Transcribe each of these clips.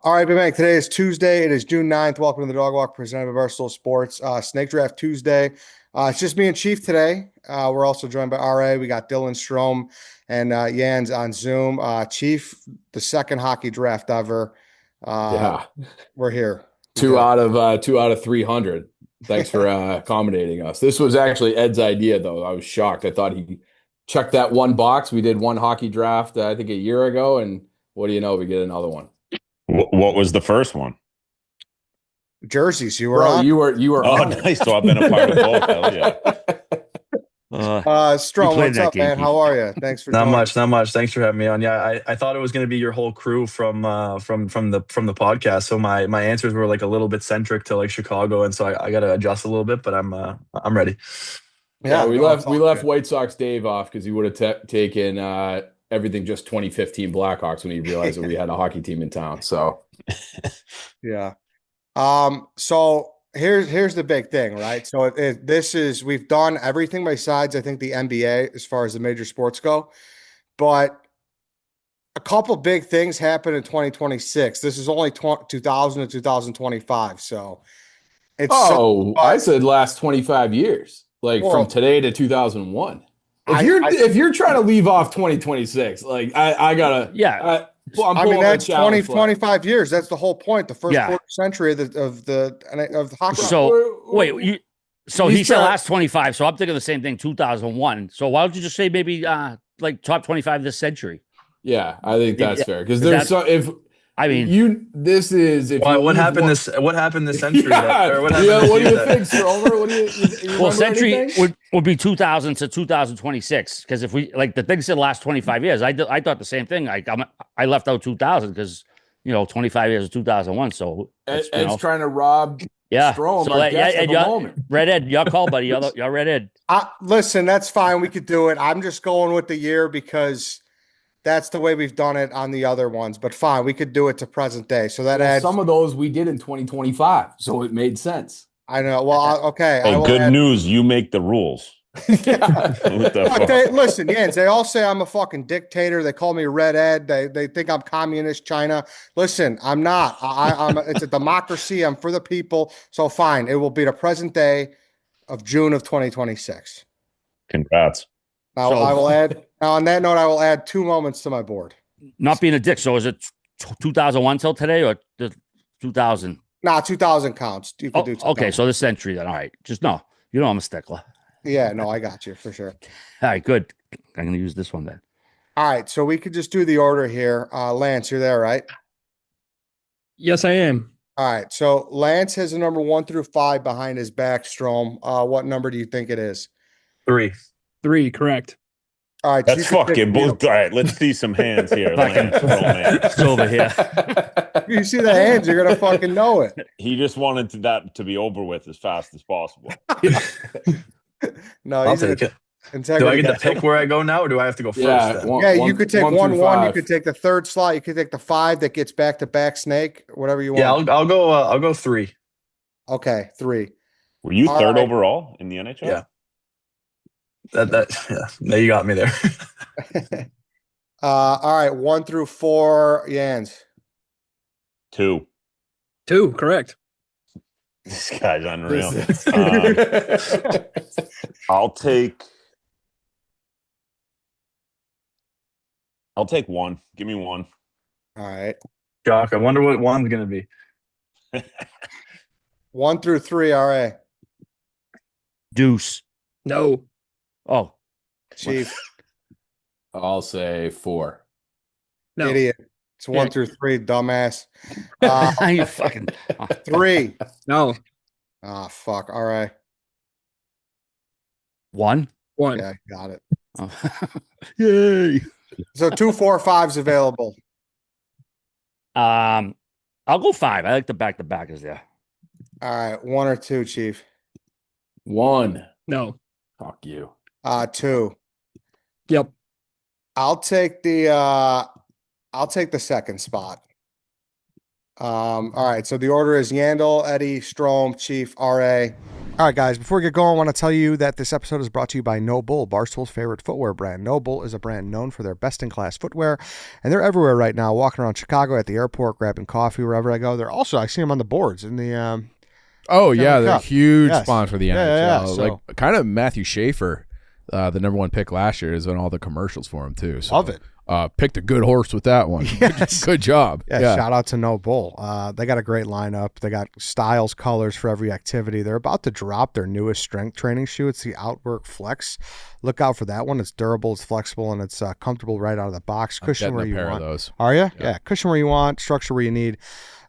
All right, Big Mac. Today is Tuesday. It is June 9th. Welcome to the Dog Walk presented by Barstool Sports. Snake Draft Tuesday. It's just me and Chief today. We're also joined by RA. We got Dylan Strome and Jans on Zoom. Chief, the second hockey draft ever. Yeah, We're here. two out of 300. Thanks for accommodating us. This was actually Ed's idea, though. I was shocked. I thought he checked that one box. We did one hockey draft, I think, a year ago, and what do you know? We get another one. What was the first one? Jerseys. You were Bro, on. you were Oh, on it. nice. So I've been a part of both. Hell yeah. Strome, what's up, man? How are you? Thanks for Not joining. much. Thanks for having me on. Yeah, I thought it was going to be your whole crew from the podcast. So my answers were like a little bit centric to like Chicago, and so I got to adjust a little bit. But I'm ready. Yeah, we no, left it's all we left good. White Sox Dave off because he would have taken everything just 2015 Blackhawks when he realized that we had a hockey team in town. So Yeah. So here's the big thing, right? So we've done everything besides I think the NBA as far as the major sports go, but a couple big things happen in 2026. This is only 2000 to 2025, so it's I said last 25 years, like Well, from today to 2001. I- If you're trying to leave off 2026, like I gotta I'm I mean pulling that's a challenge 25 years. That's the whole point. The first Yeah. quarter century of the hockey. So wait, so he's he said trying- last 25. So I'm thinking the same thing, 2001. So why don't you just say maybe like top 25 this century? Yeah, I think that's Yeah, fair because that's- there's if I mean, this is if you What leave happened one- this century? Yeah, Or what yeah, happened what do this you year think, Stromer? What do you well, remember century anything? would be 2000 to 2026 because if we like the thing said last 25 years, I thought the same thing. I left out 2000 because 25 years of 2001. So Ed's it's, trying to rob yeah. Strome So our guest Ed, of the moment. Red Ed, your call, buddy. You're Red Ed. Listen, that's fine. We could do it. I'm just going with the year because that's the way we've done it on the other ones. But fine, we could do it to present day. So that Well, adds. some of those we did in 2025, so it made sense. I know. Well, okay. I Hey, will good add- news. You make the rules. What the fuck? Listen, Jens, they all say I'm a fucking dictator. They call me Red Ed. They think I'm communist China. Listen, I'm not. It's a democracy. I'm for the people. So fine, it will be the present day of June of 2026. Congrats. Now So- I will add. Now on that note, I will add 2 moments to my board. Not being a dick. So is it 2001 till today or the 2000? Nah, 2000 counts. You could do 2000. Okay, so this century then. All right. Just no. I'm a stickler. Yeah, no, I got you for sure. All right, good. I'm going to use this one then. All right, so we could just do the order here. Lance, you're there, right? Yes, I am. All right, so Lance has a number 1 through 5 behind his back. Strom, what number do you think it is? 3. 3, correct. All right, That's you can pick- fucking bull. All right, let's see some hands here. Fucking- Lance. Oh, man. It's over here. You see the hands, you're gonna fucking know it. He just wanted that to be over with as fast as possible. No, I'll he's take it. integrity. Do I get to pick where I go now, or do I have to go first? Yeah, then? one- Yeah, you could take 1 through 1. You five. could take the third slot. You could take the 5 that gets back to back snake. Whatever you want. Yeah, I'll go 3. Okay, 3. Were you All third right. overall in the NHL? Yeah. Yeah, you got me there. All right, 1 through 4. Jans. 2. 2, correct. This guy's unreal. This- I'll take 1. Give me 1. All right, Jock, I wonder what 1's gonna be. 1 through 3. RA. Deuce. No. Oh, Chief. I'll say 4. No. Idiot. It's 1 Yeah. through 3. Dumbass. you fucking 3. No. Ah, fuck. All right. 1. 1. Yeah, got it. Oh. Yay. So 2, 4, 5's available. I'll go 5. I like the back is there. All right, 1 or 2, Chief. 1. No. Fuck you. 2. Yep. I'll take the second spot. All right, so the order is Yandle, Eddie, Strome, Chief, RA. All right, guys, before we get going, I want to tell you that this episode is brought to you by No Bull, Barstool's favorite footwear brand. No Bull is a brand known for their best-in-class footwear, and they're everywhere right now, walking around Chicago, at the airport, grabbing coffee, wherever I go. They're also, I see them on the boards in the Oh, yeah, Stanley they're a Cup. huge Yes. sponsor for the NHL. Yeah, so- Like, kind of Matthew Schaefer, the number one pick last year, is on all the commercials for him, too. So, Love it. Picked a good horse with that one. Yes. Good job. Yeah, shout out to No Bull. They got a great lineup. They got styles, colors for every activity. They're about to drop their newest strength training shoe. It's the Outwork Flex. Look out for that one. It's durable, it's flexible, and it's comfortable right out of the box. Cushion where you pair want. of those. Are you? Yeah, cushion where you want, structure where you need.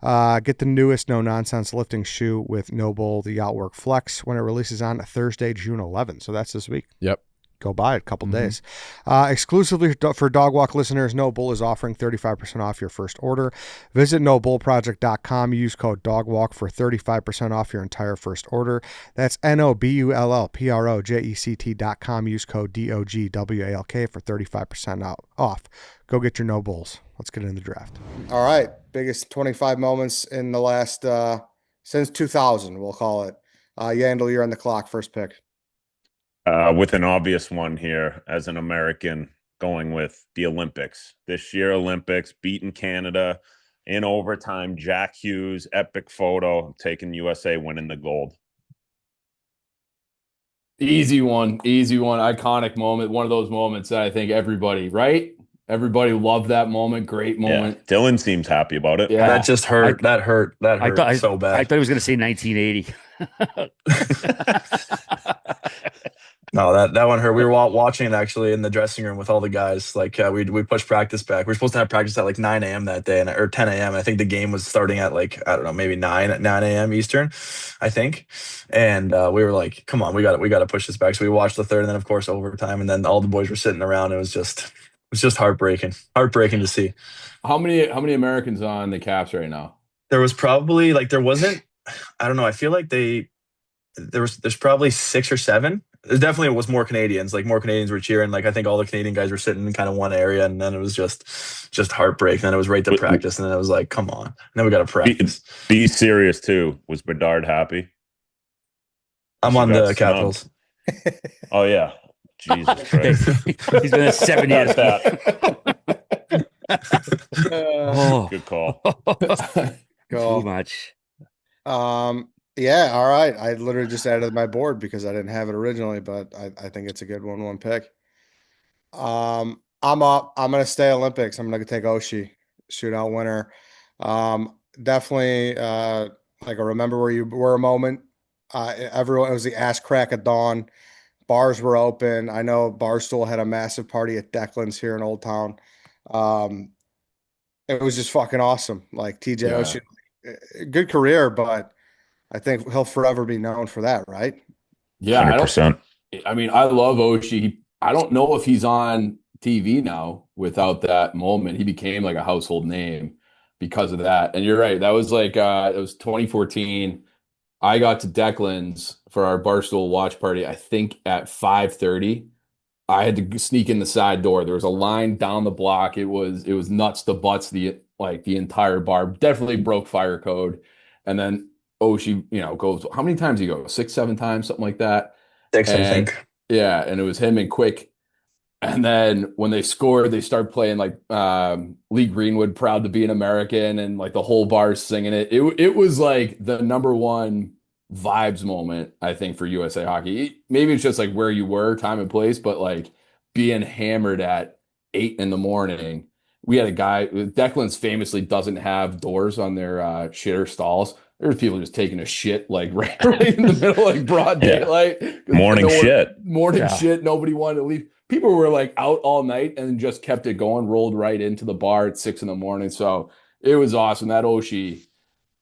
Get the newest no-nonsense lifting shoe with No Bull, the Outwork Flex, when it releases on Thursday, June 11th. So that's this week. Yep. Go buy it a couple days. Exclusively for Dog Walk listeners, No Bull is offering 35% off your first order. Visit nobullproject.com. Use code DOGWALK for 35% off your entire first order. That's NOBULLPROJECT.com. Use code DOGWALK for 35% off. Go get your No Bulls. Let's get into the draft. All right. Biggest 25 moments in the last, since 2000, we'll call it. Yandle, you're on the clock. First pick. With an obvious one here as an American, going with the Olympics. This year, Olympics, beating Canada in overtime. Jack Hughes, epic photo, taking USA, winning the gold. Easy one. Iconic moment. One of those moments that I think everybody, right? Everybody loved that moment. Great moment. Yeah. Dylan seems happy about it. Yeah. That just hurt. That hurt so bad. I thought he was going to say 1980. No, that one hurt. We were watching it actually in the dressing room with all the guys. Like we pushed practice back. We were supposed to have practice at like 9 a.m. that day, or 10 a.m. I think the game was starting at like, I don't know, maybe 9 a.m. Eastern, I think. And we were like, come on, we got to push this back. So we watched the third, and then of course overtime, and then all the boys were sitting around. It was just heartbreaking to see. How many Americans on the Caps right now? There was probably there wasn't. I don't know. I feel like there's probably 6 or 7. There definitely was more Canadians. Like more Canadians were cheering. Like I think all the Canadian guys were sitting in kind of one area, and then it was just heartbreak. And then it was right to practice, and then it was like, come on. And then we got to practice. Be serious too. Was Bedard happy? I'm on the Capitals. Oh yeah, Jesus Christ. He's been there 7 years. Good call. Too much. Yeah, all right. I literally just added my board because I didn't have it originally, but I think it's a good 1-1 pick. I'm up. I'm gonna stay Olympics. I'm gonna take Oshie, shootout winner. Definitely like a remember where you were a moment. Everyone, it was the ass crack of dawn. Bars were open. I know Barstool had a massive party at Declan's here in Old Town. It was just fucking awesome. Like TJ Oshie, good career, but I think he'll forever be known for that, right? Yeah, 100%. I mean, I love Oshie. I don't know if he's on TV now without that moment. He became like a household name because of that. And you're right. That was like, it was 2014. I got to Declan's for our Barstool watch party, I think at 5:30. I had to sneak in the side door. There was a line down the block. It was nuts to butts, the entire bar. Definitely broke fire code. And then Oshie, goes, how many times he goes? 6, 7 times, something like that. 6, I think. Yeah, and it was him and Quick. And then when they scored, they start playing like Lee Greenwood, Proud to be an American, and like the whole bar singing it. It was like the number one vibes moment, I think, for USA Hockey. Maybe it's just like where you were, time and place, but like being hammered at 8 a.m. We had a guy, Declan's famously doesn't have doors on their shitter stalls. There's people just taking a shit like right in the middle, like broad daylight. Morning shit. Nobody wanted to leave. People were like out all night and just kept it going, rolled right into the bar at 6 a.m. So it was awesome. That Oshie.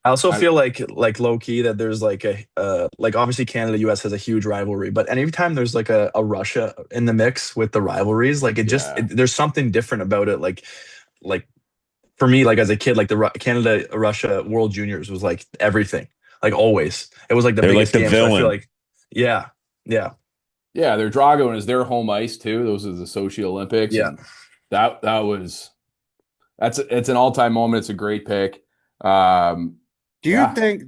I also feel like low key that there's like obviously Canada US has a huge rivalry, but anytime there's like a Russia in the mix with the rivalries, like there's something different about it. Like for me, like as a kid, like the Canada Russia World Juniors was like everything, like always. It was like the biggest like the game. villain. So I feel like yeah. Their Drago is their home ice too. Those are the Sochi Olympics. Yeah, it's an all-time moment. It's a great pick. Do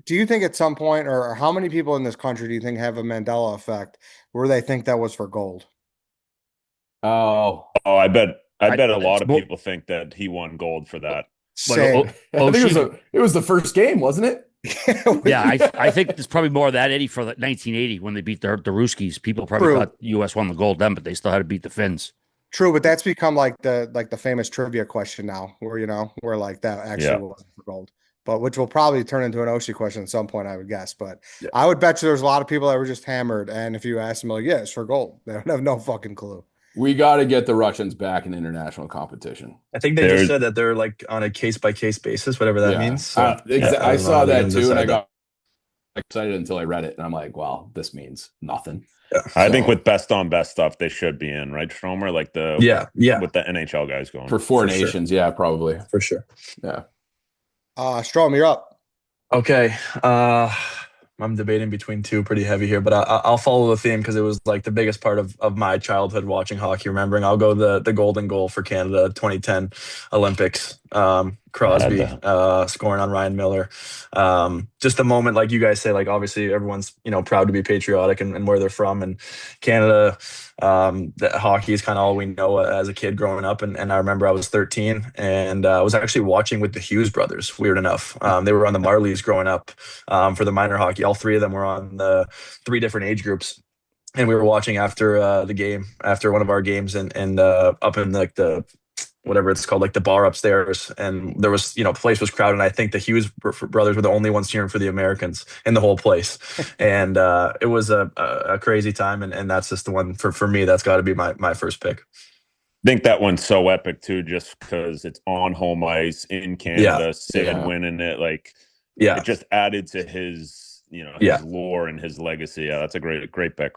Do you think at some point, or how many people in this country do you think have a Mandela effect where they think that was for gold? Oh, Oh, I bet a lot it's of more, people think that he won gold for that. Same. I think it was the first game, wasn't it? Yeah, I think it's probably more of that, Eddie, for the 1980 when they beat the Ruskies. People probably True. thought U.S. won the gold then, but they still had to beat the Finns. True, but that's become like the famous trivia question now, where like that actually wasn't for gold, but which will probably turn into an Oshie question at some point, I would guess. But I would bet you there's a lot of people that were just hammered, and if you ask them, like, yeah, it's for gold, they would have no fucking clue. We got to get the Russians back in international competition. I think they just said that they're like on a case by case basis, whatever that means. So I saw that too, and I got excited until I read it, and I'm like, wow, this means nothing. Yeah. I think with best on best stuff, they should be in, right, Stromer? Like with the NHL guys going for Four Nations, sure. Probably for sure. Yeah. Strome, you're up. Okay. I'm debating between two pretty heavy here, but I'll follow the theme because it was like the biggest part of my childhood watching hockey. Remembering, I'll go the golden goal for Canada 2010 Olympics. Crosby scoring on Ryan Miller. Just the moment, like you guys say, like obviously everyone's proud to be patriotic and where they're from, and Canada. Hockey is kind of all we know as a kid growing up, and I remember I was 13 and I was actually watching with the Hughes brothers. Weird enough, they were on the Marlies growing up for the minor hockey. All three of them were on the 3 different age groups, and we were watching after the game, after one of our games, and up in like the whatever it's called, like the bar upstairs, and there was the place was crowded, and I think the Hughes brothers were the only ones cheering for the Americans in the whole place. And it was a crazy time, and that's just the one for me that's got to be my first pick. I think that one's so epic too, just because it's on home ice in Canada. Sid winning it, it just added to his his lore and his legacy. That's a great pick.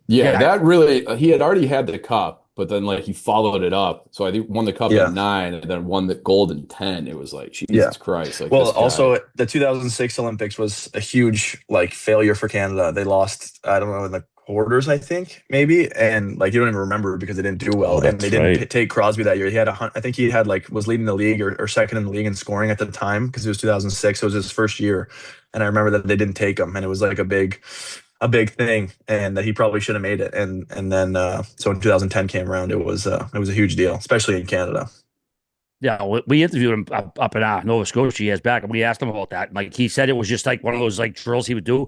That really, he had already had the cup, but then he followed it up. So I think won the cup in 9 and then won the gold in 10. It was like, Jesus Christ. Also the 2006 Olympics was a huge failure for Canada. They lost, I don't know, in the quarters, I think, maybe. And you don't even remember because they didn't do well. And they didn't take Crosby that year. He had I think he had was leading the league or second in the league in scoring at the time because it was 2006. It was his first year. And I remember that they didn't take him, and it was like a big thing, and that he probably should have made it. And then so when 2010 came around, it was a huge deal, especially in Canada. Yeah, we interviewed him up in Nova Scotia years back, and we asked him about that. He said it was just one of those drills he would do,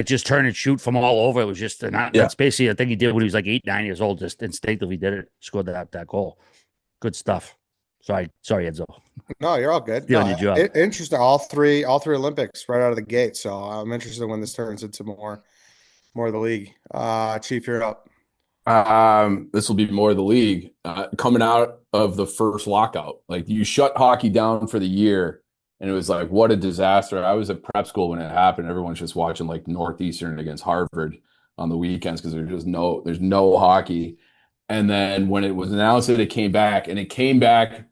just turn and shoot from all over. It was just that's basically the thing he did when he was 8, 9 years old. Just instinctively did it, scored that goal. Good stuff. Sorry, Enzo. No, you're all good. Your job. Interesting. All three Olympics right out of the gate. So I'm interested when this turns into more of the league. Chief, you're up. This will be more of the league. Coming out of the first lockout, you shut hockey down for the year, and it was what a disaster. I was at prep school when it happened. Everyone's just watching Northeastern against Harvard on the weekends because there's no hockey. And then when it was announced that it came back, and it came back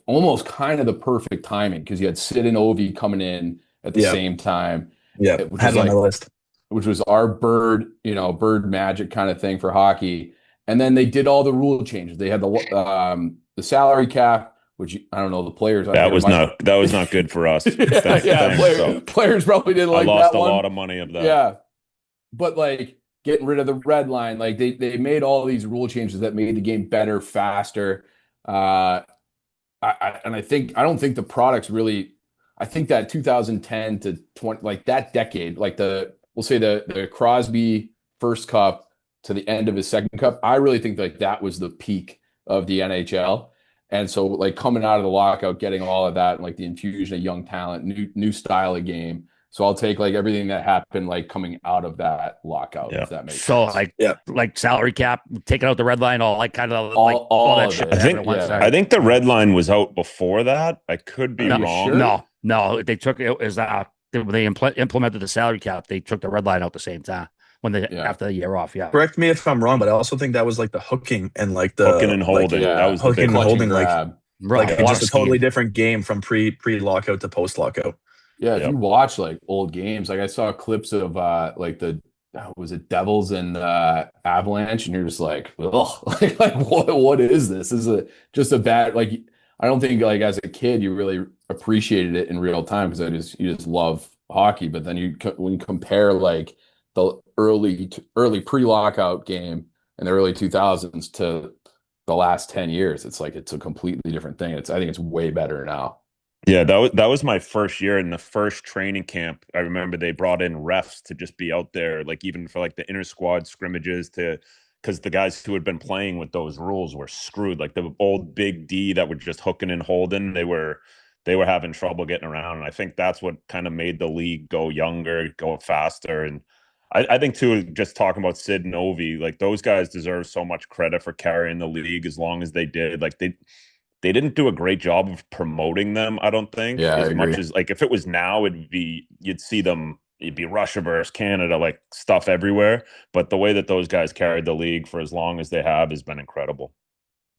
almost kind of the perfect timing because you had Sid and Ovi coming in at the same time. Yeah, had on my list. Which was our bird magic kind of thing for hockey. And then they did all the rule changes. They had the salary cap, which I don't know, the players. That was not good for us. Players probably didn't like that. I lost a lot of money of that. Yeah. But getting rid of the red line, they made all these rule changes that made the game better, faster. I don't think the products really. I think that 2010 to 20, that decade, we'll say the Crosby first cup to the end of his second cup, I really think that was the peak of the NHL. And so coming out of the lockout, getting all of that, the infusion of young talent, new style of game. So I'll take everything that happened coming out of that lockout, if that makes sense. Salary cap, taking out the red line, all that shit. I think the red line was out before that. I could be wrong. Sure? No, they took it as they implemented the salary cap. They took the red line out the same time after the year off. Yeah, correct me if I'm wrong, but I also think that was the hooking and the hooking and holding. That was hooking and holding, just a totally scheme. Different game from pre lockout to post lockout. Yeah, if you watch old games, I saw clips of was it Devils and Avalanche, and you're just ugh, what is this? This is just a bad I don't think like as a kid you really appreciated it in real time because you just love hockey. But then when you compare like the early pre-lockout game in the early 2000s to the last 10 years, it's like it's a completely different thing. I think it's way better now. Yeah, that was my first year in the first training camp. I remember they brought in refs to just be out there, like even for like the inter squad scrimmages because the guys who had been playing with those rules were screwed. Like the old Big D that were just hooking and holding, they were having trouble getting around. And I think that's what kind of made the league go younger, go faster. And I think too, just talking about Sid and Ovi, like those guys deserve so much credit for carrying the league as long as they did. Like they didn't do a great job of promoting them, I don't think, Yeah, I as much agree. as like if it was now, you'd see them, it'd be Russia versus Canada, like stuff everywhere. But the way that those guys carried the league for as long as they have has been incredible.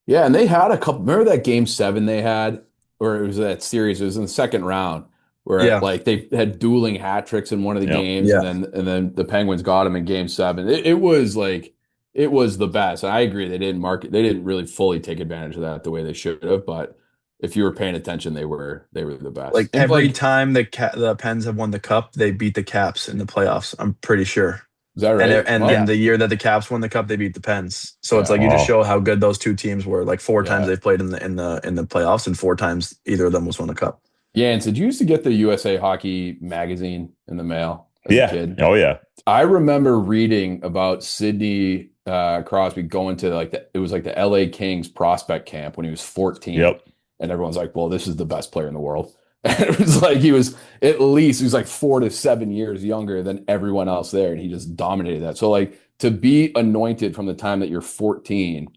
Yeah, and they had a couple. Remember that game 7 they had, or it was that series? It was in the second round where Yeah. like they had dueling hat tricks in one of the Yep. games, Yeah. and then the Penguins got them in game 7. It was like it was the best. I agree. They didn't really fully take advantage of that the way they should have. But if you were paying attention, they were the best. Like And every like, time the Pens have won the cup, they beat the Caps in the playoffs. I'm pretty sure. is that And right? and Well, then the year that the Caps won the cup, they beat the Pens. So it's Yeah. like you just Wow. show how good those two teams were. Like 4 times Yeah. they've played in the playoffs, and 4 times either of them was won the cup. Yeah, and so did you used to get the USA Hockey magazine in the mail as a Yeah. kid? Oh yeah. I remember reading about Sidney Crosby going to it was like the LA Kings prospect camp when he was 14. Yep. And everyone's like, well, this is the best player in the world. And it was like he was like 4 to 7 years younger than everyone else there. And he just dominated that. So like to be anointed from the time that you're 14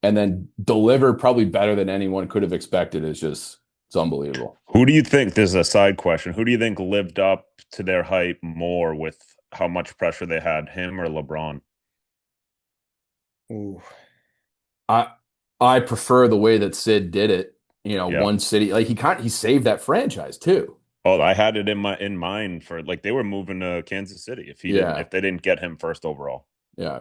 and then deliver probably better than anyone could have expected it's unbelievable. Who do you think, this is a side question, who do you think lived up to their hype more with how much pressure they had, him or LeBron? Ooh. I prefer the way that Sid did it. Yeah. One city, like he saved that franchise too. Oh, I had it in mind for like they were moving to Kansas City if they didn't get him first overall. Yeah.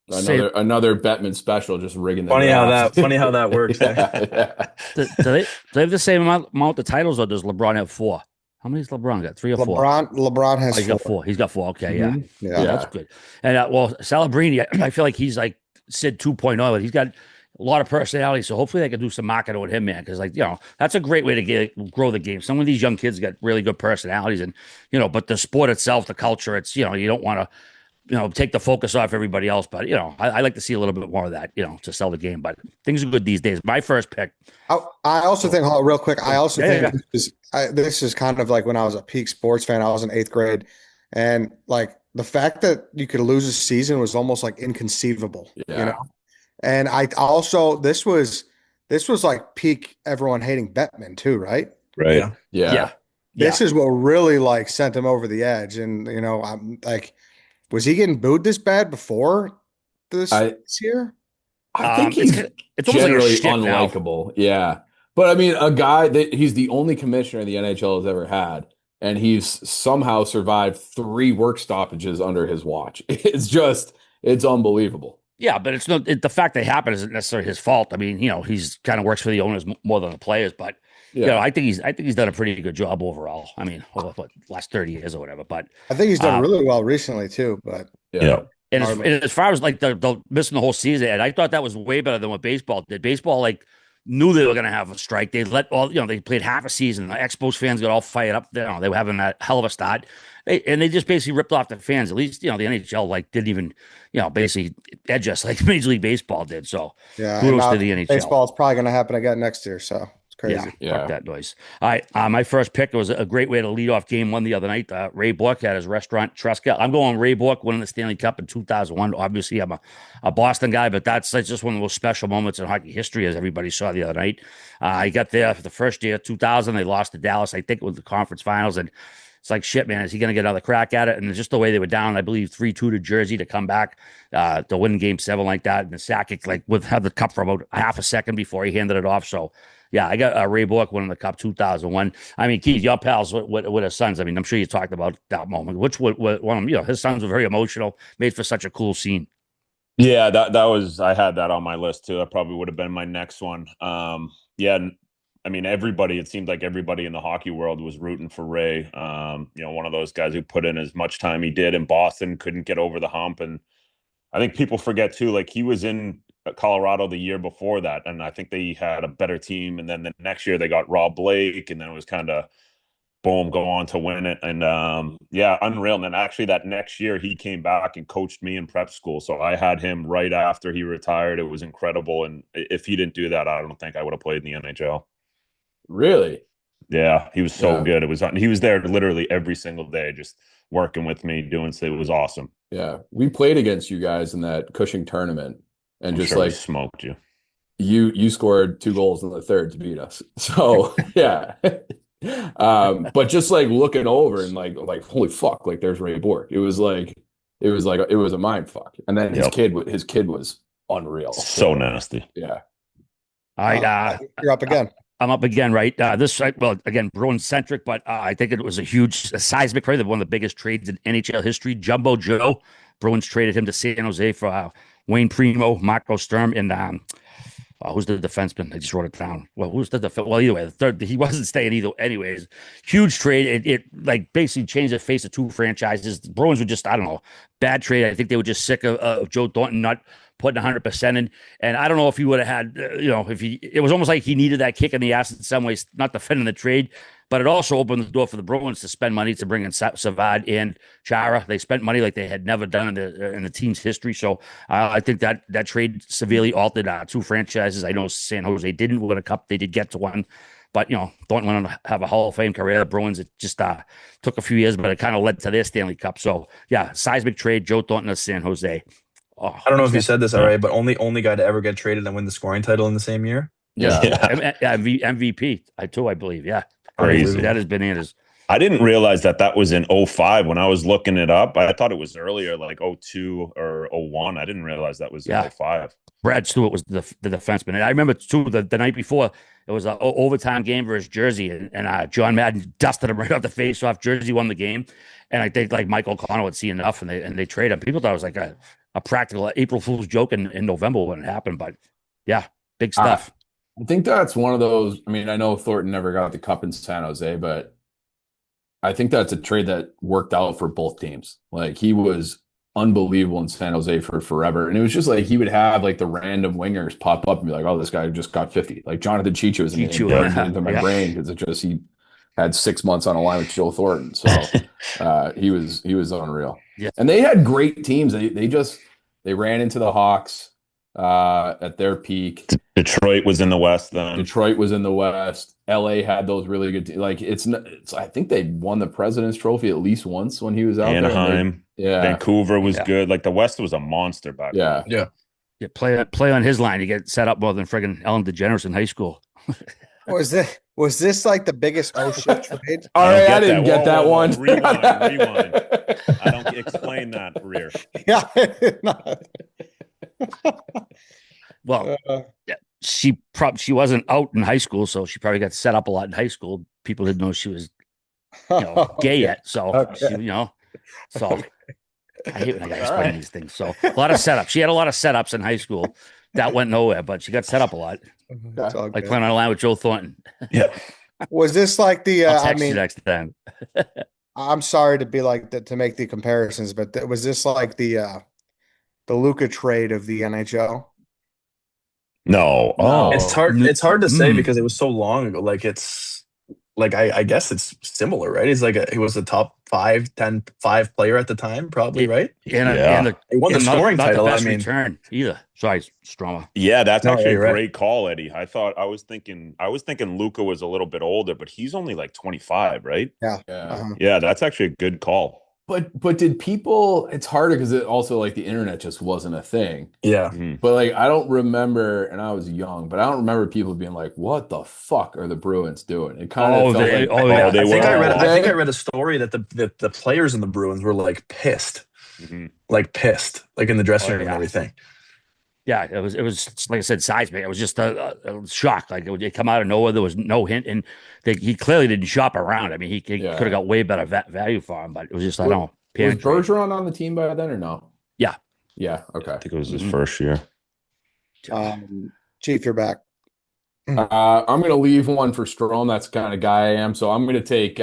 Save- Another Bettman special, just rigging the Funny draft. how that works. Eh? Yeah. do they have the same amount of titles, or does LeBron have 4? How many's LeBron got? 3 or 4? LeBron has He's got 4. 4. He's got 4. Okay, yeah. Mhm. Yeah. Yeah, that's good. And well, Salabrini, I feel like he's like Sid 2.0. He's got a lot of personality, so hopefully they can do some marketing with him, man. Because that's a great way to grow the game. Some of these young kids got really good personalities, and but the sport itself, the culture, it's you don't want to take the focus off everybody else. But I like to see a little bit more of that, to sell the game. But things are good these days. My first pick. I also think, hold on, real quick, I also Yeah, think this is kind of like when I was a peak sports fan. I was in 8th grade, and like the fact that you could lose a season was almost like inconceivable. Yeah. And I also this was like peak everyone hating Bettman too, right? Right. Yeah. Yeah. This is what really like sent him over the edge. And I'm like, was he getting booed this bad before this year? I think he's it's almost like a generally shit now. unlikable. Yeah. But I mean, a guy that he's the only commissioner the NHL has ever had, and he's somehow survived 3 work stoppages under his watch. It's unbelievable. Yeah, but it's not the fact that it happened isn't necessarily his fault. I mean, he's kind of works for the owners more than the players, but Yeah. I think he's done a pretty good job overall. I mean, last 30 years or whatever. But I think he's done really well recently too. But Yeah. and as far as like the missing the whole season, and I thought that was way better than what baseball did. Baseball knew they were going to have a strike. They let they played half a season. The Expos fans got all fired up. They were having that hell of a start. They just basically ripped off the fans. At least, the NHL didn't even, basically edge us like Major League Baseball did. So yeah, kudos to the NHL. Baseball is probably going to happen again next year. So it's crazy. Yeah, fuck that noise. All right, my first pick was a great way to lead off game 1 the other night. Ray Bourque had his restaurant Tresca. I'm going Ray Bourque winning the Stanley Cup in 2001. Obviously, I'm a Boston guy, but that's just one of those special moments in hockey history, as everybody saw the other night. I got there for the first year, 2000. They lost to Dallas. I think it was the conference finals, and it's like, shit, man, is he going to get another crack at it? And just the way they were down, I believe 3-2 to Jersey to come back to win game 7 like that. And the Sakic had the cup for about half a second before he handed it off. So, yeah, I got Ray Bourque winning the cup 2001. I mean, Keith, your pals with his sons. I mean, I'm sure you talked about that moment, which one of them, his sons were very emotional, made for such a cool scene. Yeah, that was, I had that on my list too. That probably would have been my next one. Yeah, I mean, it seemed like everybody in the hockey world was rooting for Ray. One of those guys who put in as much time he did in Boston, couldn't get over the hump. And I think people forget too, like he was in Colorado the year before that. And I think they had a better team. And then the next year they got Rob Blake, and then it was kind of boom, go on to win it. And unreal. And then actually that next year he came back and coached me in prep school. So I had him right after he retired. It was incredible. And if he didn't do that, I don't think I would have played in the NHL. Really? Yeah, he was so good. He was there literally every single day, just working with me, doing so. It was awesome. Yeah. We played against you guys in that Cushing tournament, and I'm just sure like we smoked you. You scored 2 goals in the third to beat us. So yeah. But just like looking over and like holy fuck, like there's Ray Bork. It was a mind fuck. And then his kid was unreal. So nasty. Yeah. You're up again. I'm up again, right? Again, Bruins centric, but I think it was a seismic trade, one of the biggest trades in NHL history. Jumbo Joe, Bruins traded him to San Jose for Wayne Primo, Marco Sturm, and who's the defenseman? I just wrote it down. Well, who's the defense? Well, either way, the third, he wasn't staying either. Anyways, huge trade. It like basically changed the face of 2 franchises. The Bruins were just, I don't know, bad trade. I think they were just sick of Joe Thornton not putting 100% in. And I don't know if he would have had, it was almost like he needed that kick in the ass in some ways, not defending the trade, but it also opened the door for the Bruins to spend money to bring in Savard and Chara. They spent money like they had never done in the team's history. So I think that trade severely altered 2 franchises. I know San Jose didn't win a cup. They did get to one. But, Thornton went on to have a Hall of Fame career. The Bruins, it just took a few years, but it kind of led to their Stanley Cup. So, yeah, seismic trade, Joe Thornton to San Jose. Oh, I don't know if you said this already, but only guy to ever get traded and win the scoring title in the same year. Yeah. MVP, I believe. Yeah. Crazy. That has been it. I didn't realize that was in 05 when I was looking it up. I thought it was earlier, like 02 or 01. I didn't realize that was in 05. Brad Stewart was the defenseman. And I remember, too, the night before, it was an overtime game versus Jersey, and John Madden dusted him right off the face off. Jersey won the game. And I think, like, Michael O'Connell would see enough, and they trade him. People thought it was like a practical April Fool's joke in November when it happened. But, yeah, big stuff. I think that's one of those. I mean, I know Thornton never got the cup in San Jose, but I think that's a trade that worked out for both teams. Like, he was unbelievable in San Jose for forever. And it was just like he would have like the random wingers pop up and be like, oh, this guy just got 50. Like Jonathan Cheechoo is into my brain because he had 6 months on a line with Joe Thornton. So he was unreal. Yeah. And they had great teams. They ran into the Hawks at their peak. Detroit was in the West then. Detroit was in the West. LA had those really good teams. Like it's I think they won the President's Trophy at least once when he was out Anaheim. there. Vancouver was good. Like the West was a monster back then. Yeah. Play on his line. You get set up more than friggin' Ellen DeGeneres in high school. Was this like the biggest shit trade? All right, I didn't get that one. Rewind. I don't explain that, Rear. Yeah. Well, she wasn't out in high school, so she probably got set up a lot in high school. People didn't know she was gay yet. So so I hate when I got to explain these things. So a lot of setups. She had a lot of setups in high school that went nowhere, but she got set up a lot. Like playing on a line with Joe Thornton. Yeah. Was this like the? I'll text you next time. I'm sorry to be like that to make the comparisons, but was this like the Luka trade of the NHL? No. Oh, it's hard to say because it was so long ago. Like it's like I guess it's similar, right? He's like he was a top 5 player at the time, probably, right? And he won the scoring title. The best return either. Sorry, Strome. Yeah, that's actually a great call, Eddie. I was thinking Luka was a little bit older, but he's only like 25, right? Yeah. Yeah, that's actually a good call. But did people? It's harder because it also like the internet just wasn't a thing. Yeah. Mm-hmm. But like I don't remember, and I was young, but I don't remember people being like, "What the fuck are the Bruins doing?" It kind of felt like, I think I read a story that the players in the Bruins were like pissed, like in the dressing room and everything. Yeah, it was like I said, seismic. It was just a shock. Like it come out of nowhere. There was no hint, and he clearly didn't shop around. I mean, he could have got way better value for him, but it was just I don't know. Was Bergeron on the team by then or no? Yeah. Yeah. Okay. I think it was his first year. Chief, you're back. I'm going to leave one for Strome. That's the kind of guy I am. So I'm going to take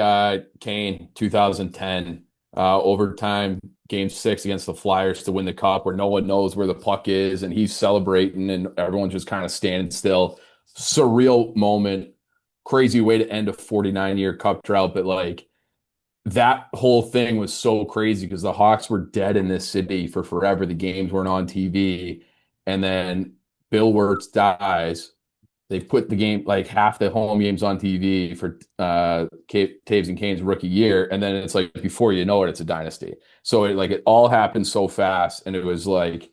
Kane, 2010, overtime, game 6 against the Flyers to win the cup, where no one knows where the puck is, and he's celebrating, and everyone's just kind of standing still. Surreal moment, crazy way to end a 49-year cup drought. But like that whole thing was so crazy because the Hawks were dead in this city for forever. The games weren't on TV. And then Bill Wirtz dies. They put the game, like half the home games on TV for Taves and Kane's rookie year. And then it's like, before you know it, it's a dynasty. So it all happened so fast. And it was like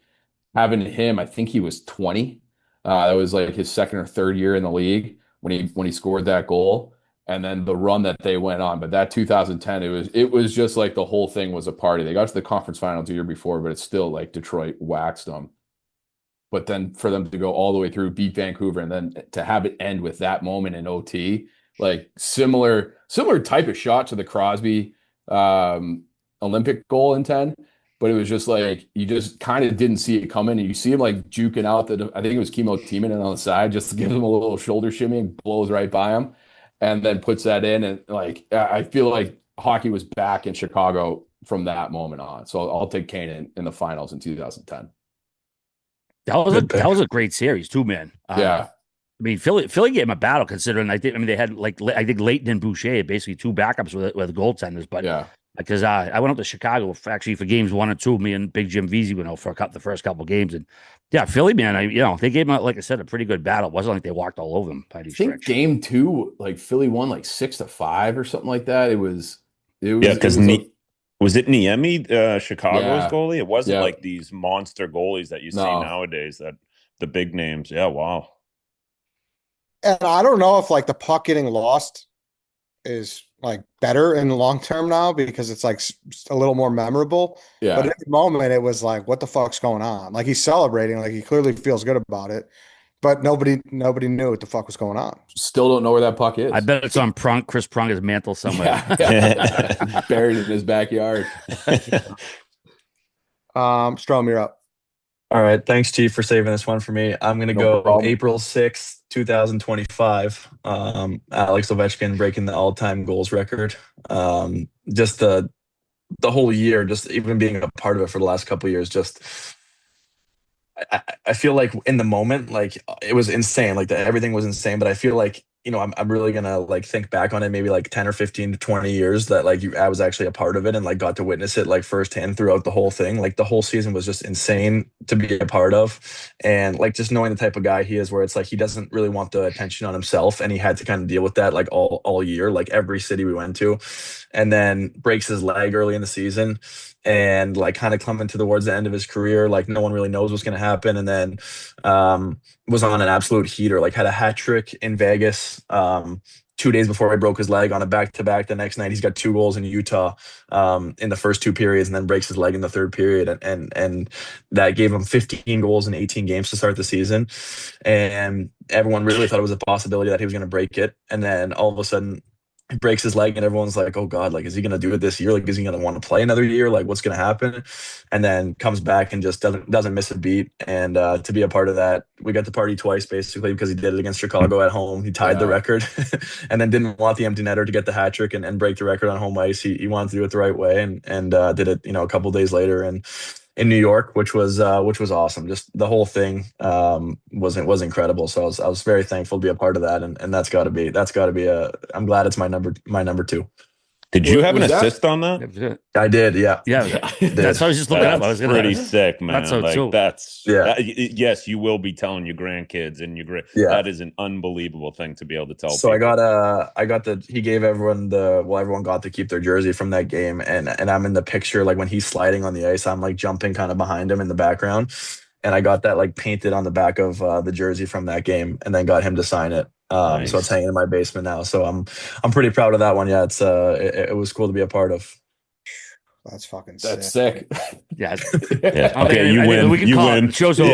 having him, I think he was 20. That was like his second or third year in the league when he scored that goal. And then the run that they went on. But that 2010, it was just like the whole thing was a party. They got to the conference finals the year before, but it's still like Detroit waxed them. But then for them to go all the way through, beat Vancouver, and then to have it end with that moment in OT, like similar type of shot to the Crosby Olympic goal in 10. But it was just like, you just kind of didn't see it coming. And you see him like juking out I think it was Kimo Timonen on the side, just to give him a little shoulder shimmy, and blows right by him. And then puts that in. And like, I feel like hockey was back in Chicago from that moment on. So I'll take Kane in the finals in 2010. That was a great series too, man. Yeah. I mean, Philly gave him a battle, considering they had like, I think Leighton and Boucher, basically two backups with goaltenders. But yeah, because I went up to Chicago for games 1 and 2. Me and Big Jim Veazey went out for the first couple games, and yeah, Philly, man, they gave him, like I said, a pretty good battle. It wasn't like they walked all over them. I think game 2, like Philly won like 6-5 or something like that. It was because was it Niemi, Chicago's goalie? It wasn't like these monster goalies that you see nowadays, that the big names. Yeah, wow. And I don't know if like the puck getting lost is like better in the long term now, because it's like a little more memorable. Yeah. But at the moment, it was like, what the fuck's going on? Like, he's celebrating, like he clearly feels good about it, but nobody knew what the fuck was going on. Still don't know where that puck is. I bet it's on Chris Prunga's mantle somewhere. Buried in his backyard. Strome, you're up. All right. Thanks, Chief, for saving this one for me. I'm going to go April 6th, 2025. Alex Ovechkin breaking the all-time goals record. Just the whole year, just even being a part of it for the last couple of years, just I feel like in the moment, like it was insane. Like everything was insane, but I feel like, I'm really gonna like think back on it maybe like 10 or 15 to 20 years that like I was actually a part of it and like got to witness it like firsthand throughout the whole thing. Like the whole season was just insane to be a part of. And like just knowing the type of guy he is, where it's like he doesn't really want the attention on himself, and he had to kind of deal with that like all year, like every city we went to, and then breaks his leg early in the season. And like kind of coming towards the end of his career, like no one really knows what's going to happen. And then was on an absolute heater, like had a hat trick in Vegas 2 days before he broke his leg on a back-to-back. The next night, he's got 2 goals in Utah in the first 2 periods, and then breaks his leg in the 3rd period. And that gave him 15 goals in 18 games to start the season. And everyone really thought it was a possibility that he was going to break it. And then all of a sudden, he breaks his leg, and everyone's like, oh God, like, is he going to do it this year? Like, is he going to want to play another year? Like, what's going to happen? And then comes back and just doesn't miss a beat. And to be a part of that, we got to party twice, basically, because he did it against Chicago at home. He tied the record and then didn't want the empty netter to get the hat trick and break the record on home ice. He wanted to do it the right way, and did it, a couple days later. And in New York, which was awesome. Just the whole thing was incredible. So I was very thankful to be a part of that, and that's got to be I'm glad it's my number 2. Did you have an assist on that? I did, yeah. Yeah, that's what I was just looking up. I was pretty sick, man. That's so too. Yes, you will be telling your grandkids and that is an unbelievable thing to be able to tell. So people. He gave everyone everyone got to keep their jersey from that game, and I'm in the picture, like when he's sliding on the ice, I'm like jumping kind of behind him in the background, and I got that like painted on the back of the jersey from that game, and then got him to sign it. Nice. So it's hanging in my basement now. So I'm pretty proud of that one. Yeah, it was cool to be a part of. That's fucking That's sick. Yeah. Okay, you win. We can you call win. It. Show's over.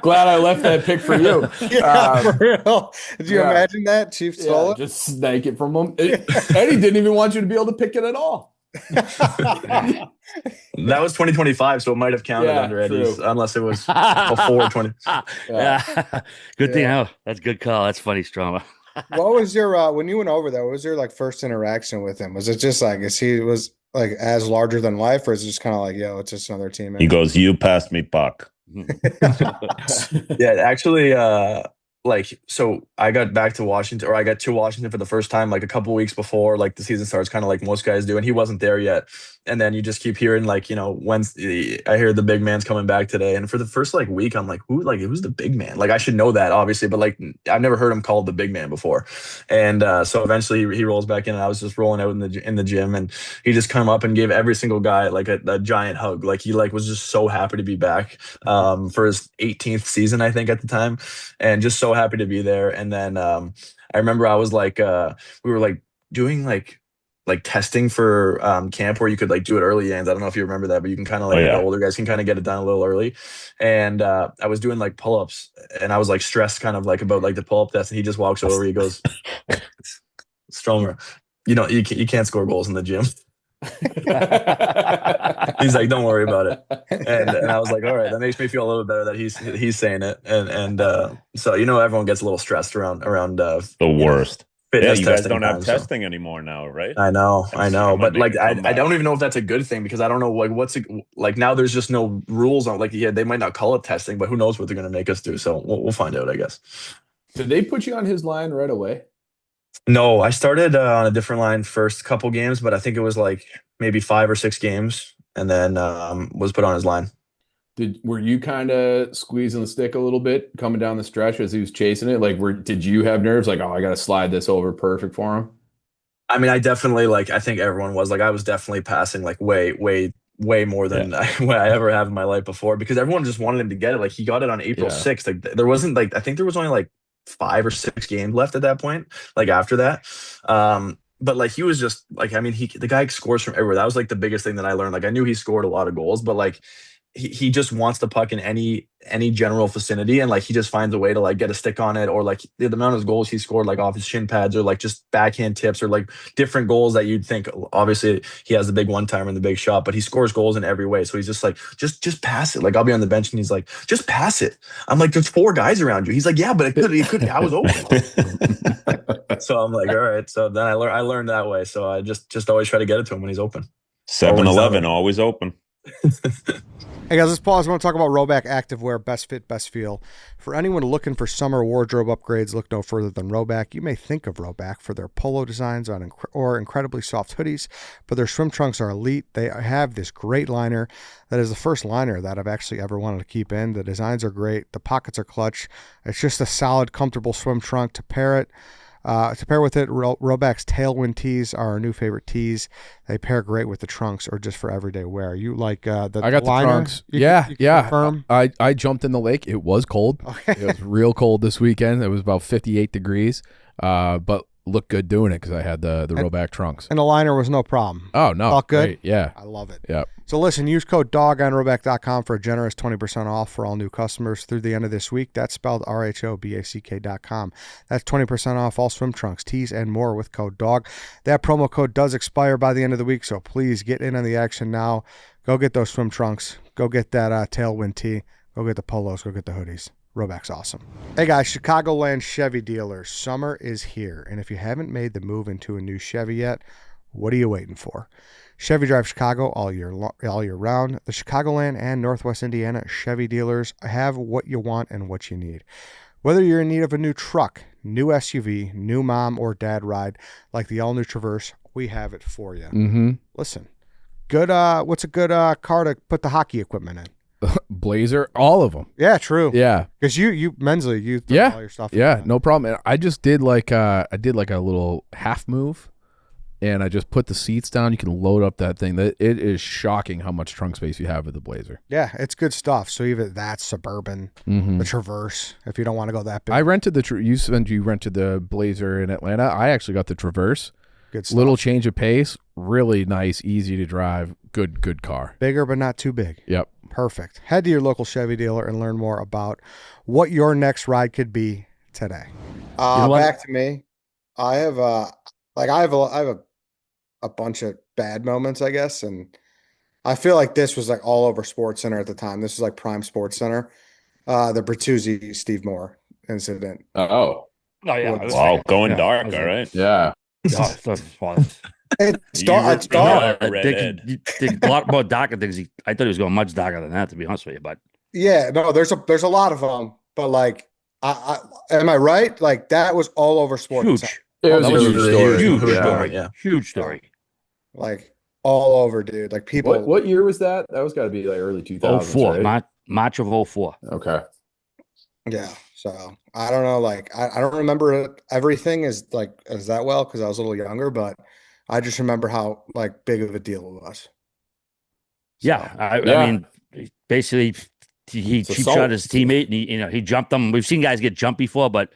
Glad I left that pick for you. For real. Did you imagine that? Chief stole it? Just snake it from him. Eddie didn't even want you to be able to pick it at all. That was 2025, so it might have counted Yeah, under Eddie's, true. unless it was before 20. Yeah. Good thing. Yeah. Oh, that's a good call. That's funny, Stroma. What was your when you went over there? What was your like first interaction with him? Was it just like is he was like as larger than life, or is it just kind of like yo, it's just another He teammate? goes, "You passed me, puck." Yeah, actually, like, so I got back to Washington, or I got to Washington for the first time like a couple weeks before like the season starts, kind of like most guys do, and he wasn't there yet. And then you just keep hearing like, Wednesday, I hear the big man's coming back today, and for the first like week, I'm like, who's the big man? Like, I should know that obviously, but like I've never heard him called the big man before. And so eventually he rolls back in, and I was just rolling out in the gym, and he just come up and gave every single guy like a giant hug. Like he like was just so happy to be back for his 18th season, I think, at the time, and just so happy to be there. And then I remember I was like, we were like doing like testing for camp where you could like do it early. And I don't know if you remember that, but you can kind of like, Oh, yeah. the older guys can kind of get it done a little early. And I was doing like pull-ups, and I was like stressed kind of like about like the pull-up test. And he just walks over, he goes, Stromer, you can't score goals in the gym. He's like, don't worry about it. And I was like, all right, that makes me feel a little better that he's saying it. And so everyone gets a little stressed around The worst. Yeah, fitness you guys testing don't have time, so. testing anymore now, right? I know, I'm but gonna like make a I comeback. don't even know if that's a good thing, because I don't know like what's it, like now. There's just no rules on, like, yeah, they might not call it testing, but who knows what they're gonna make us do. So we'll find out, I guess. Did they put you on his line right away? No, I started on a different line first couple games, but I think it was like maybe 5 or 6 games, and then was put on his line. Were you kind of squeezing the stick a little bit coming down the stretch as he was chasing it? Like, did you have nerves like, oh, I got to slide this over perfect for him? I mean, I definitely, like, I think everyone was like, I was definitely passing like way more than what I ever have in my life before, because everyone just wanted him to get it. Like, he got it on April 6th. Like, there wasn't like, I think there was only like 5 or 6 games left at that point, like after that. But like, he was just like, I mean, the guy scores from everywhere. That was like the biggest thing that I learned. Like, I knew he scored a lot of goals, but like, he just wants the puck in any general vicinity, and like he just finds a way to like get a stick on it, or like the amount of goals he scored like off his shin pads, or like just backhand tips, or like different goals that you'd think. Obviously he has the big one timer and the big shot, but he scores goals in every way. So he's just like, just pass it. Like, I'll be on the bench and he's like, just pass it. I'm like, there's 4 guys around you. He's like, yeah, but it could I was open. So I'm like, all right. So then I learned that way. So I just always try to get it to him when he's open. 7-Eleven always open. Hey guys, let's pause. I want to talk about Roback Activewear, best fit, best feel. For anyone looking for summer wardrobe upgrades, look no further than Roback. You may think of Roback for their polo designs or incredibly soft hoodies, but their swim trunks are elite. They have this great liner that is the first liner that I've actually ever wanted to keep in. The designs are great. The pockets are clutch. It's just a solid, comfortable swim trunk to pair it. To pair with it, Roback's Tailwind tees are our new favorite tees. They pair great with the trunks or just for everyday wear. You like the I got liner? the trunks. You yeah. confirm? I jumped in the lake. It was cold. Okay. It was real cold this weekend. It was about 58 degrees. But looked good doing it because I had the Roback trunks. And the liner was no problem. Oh, no. All good? Great. Yeah. I love it. Yeah. So listen, use code DOG on Roback.com for a generous 20% off for all new customers through the end of this week. That's spelled RHOBACK.com. That's 20% off all swim trunks, tees, and more with code DOG. That promo code does expire by the end of the week, so please get in on the action now. Go get those swim trunks. Go get that Tailwind tee. Go get the polos. Go get the hoodies. Roback's awesome. Hey guys, Chicagoland Chevy Dealers. Summer is here, and if you haven't made the move into a new Chevy yet, what are you waiting for? Chevy Drive Chicago all year round. The Chicagoland and Northwest Indiana Chevy dealers have what you want and what you need. Whether you're in need of a new truck, new SUV, new mom or dad ride, like the all-new Traverse, we have it for you. Mm-hmm. Listen, good. What's a good car to put the hockey equipment in? Blazer, all of them. Yeah, true. Yeah. Because you Mensley, you throw all your stuff in Yeah, there. no problem. And I just did like a little half move, and I just put the seats down. You can load up that thing. It is shocking how much trunk space you have with the Blazer. Yeah, it's good stuff. So even that Suburban, the Traverse, if you don't want to go that big. I rented you rented the Blazer in Atlanta. I actually got the Traverse. Good stuff. Little change of pace, really nice, easy to drive, good car. Bigger but not too big. Yep. Perfect. Head to your local Chevy dealer and learn more about what your next ride could be today. Back to me. I have a a bunch of bad moments, I guess. And I feel like this was like all over Sports Center at the time. This was like prime Sports Center. The Bertuzzi Steve Moore incident. Oh, Oh yeah, it was Wow, going yeah, dark. I was All like, right. yeah. oh, well, It's You dark. were- It's dark. Red a lot more darker things. I thought he was going much darker than that, to be honest with you. But Yeah, no, there's a lot of them, but like, am I right? Like that was all over Sports Center. huge, It was that a was huge a story. huge Yeah. story, Yeah. huge story. Like all over, dude. Like people. What year was that? That was got to be like early 2000s, 04, right? March of 04. Okay. Yeah. So I don't know. Like I don't remember everything as that well because I was a little younger, but I just remember how like big of a deal it was. Yeah, I Yeah. mean, basically, he It's cheap assault. shot his teammate, and he jumped him. We've seen guys get jumped before, but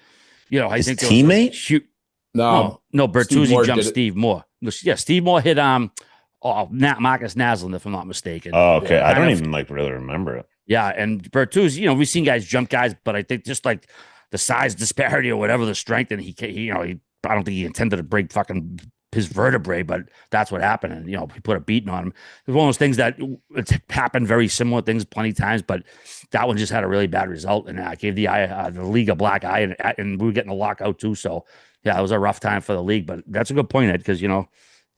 I His think there was a teammate? shoot. No, No, Steve Bertuzzi Moore jumped did it. Steve Moore. Yeah, Steve Moore hit Marcus Naslund, if I'm not mistaken. Oh, okay. I don't Kind of- even like really remember it. Yeah, and Bertuzzi, we've seen guys jump guys, but I think just like the size disparity or whatever the strength, and I don't think he intended to break fucking his vertebrae, but that's what happened, and he put a beating on him. It was one of those things that it's happened very similar things plenty of times, but that one just had a really bad result, and I gave the league a black eye, and we were getting a lockout too. So yeah, it was a rough time for the league, but that's a good point, Ed, because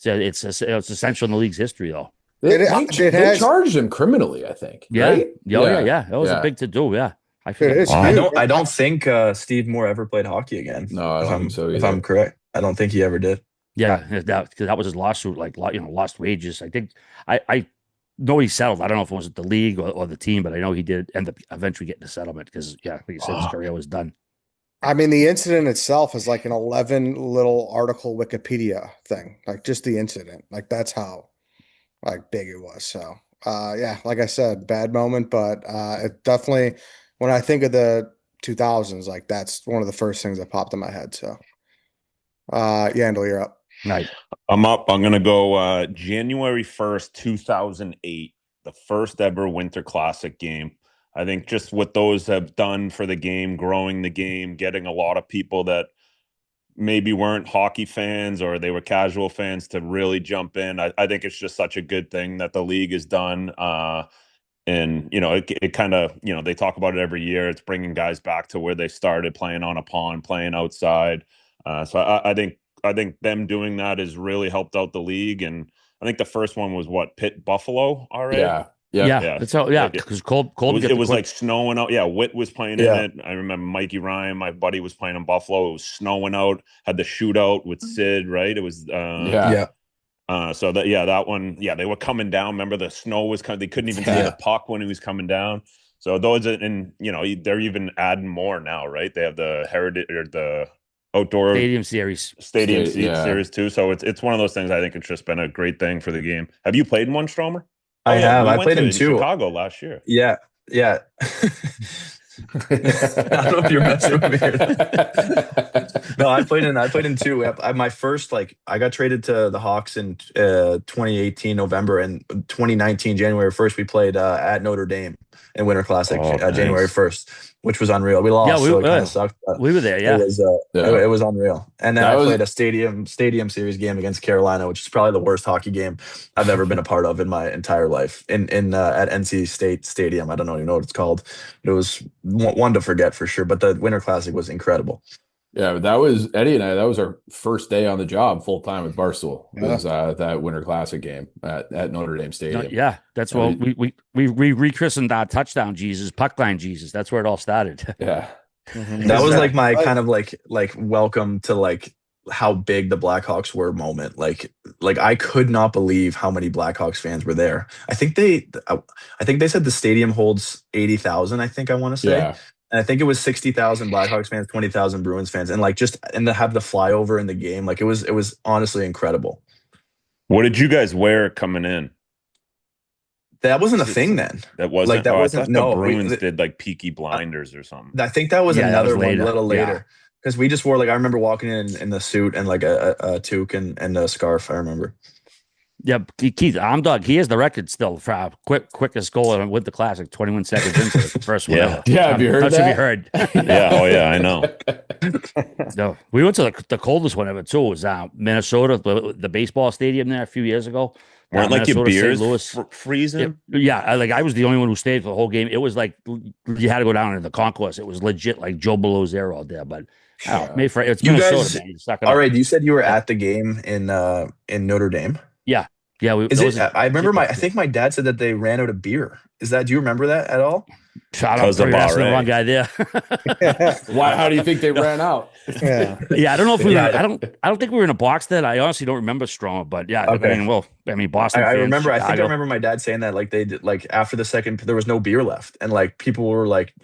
it's essential in the league's history, though. They has- charged him criminally, I think. Yeah, Right? yeah. That was a big to do. Yeah, I feel It is. Wow. huge. I don't think Steve Moore ever played hockey again. No, I don't think so If either. I'm correct, I don't think he ever did. Yeah, because that was his lawsuit, like lost wages. I think I know he settled. I don't know if it was the league or the team, but I know he did end up eventually getting a settlement because like you said, his career was done. I mean, the incident itself is like an 11 little article Wikipedia thing. Like just the incident. Like that's how like big it was. So yeah, like I said, bad moment, but it definitely when I think of the 2000s, like that's one of the first things that popped in my head. So Yandle, you're up. Right. I'm up. I'm going to go January 1st, 2008, the first ever Winter Classic game. I think just what those have done for the game, growing the game, getting a lot of people that maybe weren't hockey fans or they were casual fans to really jump in. I think it's just such a good thing that the league has done. And, it kind of, they talk about it every year. It's bringing guys back to where they started, playing on a pond, playing outside. So I think them doing that has really helped out the league. And I think the first one was Pitt Buffalo already. Yeah. Yeah. That's how. Yeah, because It was like snowing out. Yeah, Witt was playing in Yeah. it. I remember Mikey Ryan, my buddy, was playing in Buffalo. It was snowing out. Had the shootout with Sid, right? It was Yeah. so that one, they were coming down. Remember the snow was coming. They couldn't even see the puck when he was coming down. So those, and they're even adding more now, right? They have the heritage or the outdoor Stadium series. series too. So it's one of those things. I think it's just been a great thing for the game. Have you played in one, Stromer? I have. We I went played to in it two. Chicago last year. Yeah. I don't know if you're messing with me. No, I played in two. My first, I got traded to the Hawks in 2018 November, and 2019 January 1st we played at Notre Dame in Winter Classic, Nice. January 1st, which was unreal. We lost, Yeah, so it kind of sucked. But we were there. Yeah. it was unreal. And then That I was- played a stadium series game against Carolina, which is probably the worst hockey game I've ever been a part of in my entire life. At NC State Stadium, I don't even know what it's called. It was one to forget for sure. But the Winter Classic was incredible. Yeah, that was Eddie and I. That was our first day on the job full time with Barstool. It Yeah. was that Winter Classic game at Notre Dame Stadium. Yeah, that's I what we rechristened our touchdown Jesus, puck line Jesus. That's where it all started. Yeah, That was like my kind of like welcome to how big the Blackhawks were moment. Like I could not believe how many Blackhawks fans were there. I think they said the stadium holds 80,000. I think I want to say. yeah. And I think it was 60,000 Blackhawks fans, 20,000 Bruins fans, and to have the flyover in the game, it was honestly incredible. What did you guys wear coming in? That wasn't a thing then. That wasn't. that I wasn't- thought no, the Bruins did Peaky Blinders or something. I think that was Yeah, that another was one later. a little Yeah. later because we just wore I remember walking in the suit and a toque and a scarf. I remember. Yeah, Keith, Dog, he has the record still for quickest goal with the Classic, 21 seconds into the first one Yeah. ever. Yeah, have you heard Not sure if you that? heard. Yeah. Oh, yeah, I know. No, we went to the coldest one ever too. It was Minnesota, the baseball stadium there a few years ago. Weren't like your Minnesota, St. beers Louis. freezing? Yeah, I was the only one who stayed for the whole game. It was like you had to go down in the concourse. It was legit like Joe Below's there all there. But it's You Minnesota, guys, man. You suck it all up. right. You said you were at the game in Notre Dame. Yeah. Is it? I remember I think my dad said that they ran out of beer. Is that? Do you remember that at all? I don't know. That's the wrong guy there. Why? How do you think they ran out? Yeah. Yeah, I don't know if we were. I don't think we were in a box then. I honestly don't remember Strome, but yeah, Okay. I mean, Boston. I fans, remember. I Chicago. think I remember my dad saying that like they did like after the second there was no beer left and like people were like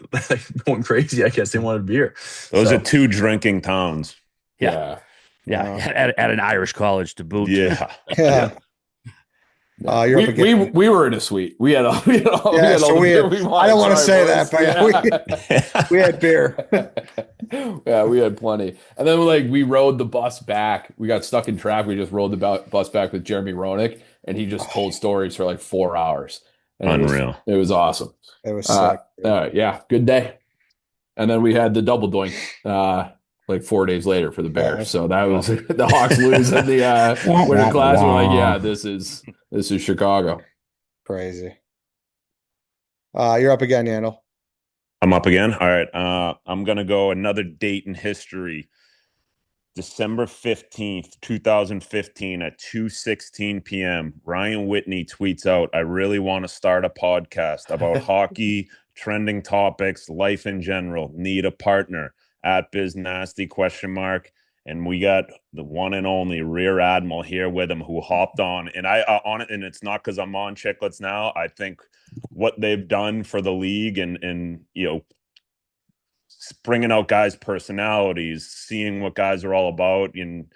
going crazy. I guess they wanted beer. Those are two drinking towns. Yeah. At an Irish college to boot. Yeah. Yeah. You're up again. We were in a suite. We had all Yeah, so the we beer had, we I wanted. don't want to say Sorry, that, but yeah, we had beer. Yeah, we had plenty. And then we rode the bus back. We got stuck in traffic. We just rode the bus back with Jeremy Roenick, and he just told stories for like 4 hours. And Unreal. It was awesome. It was All sick. right, yeah, good day. And then we had the double doink like 4 days later for the Bears. So that was the Hawks lose in the winter class. We're like, yeah, this is Chicago. Crazy. You're up again, Yandle. I'm up again. All right. I'm going to go another date in history. December 15th, 2015 at 2:16 p.m. Ryan Whitney tweets out, "I really want to start a podcast about hockey, trending topics, life in general. Need a partner. At Biz Nasty ? And we got the one and only Rear Admiral here with him who hopped on. And I on it, and it's not because I'm on Chicklets now. I think what they've done for the league and bringing out guys' personalities, seeing what guys are all about, and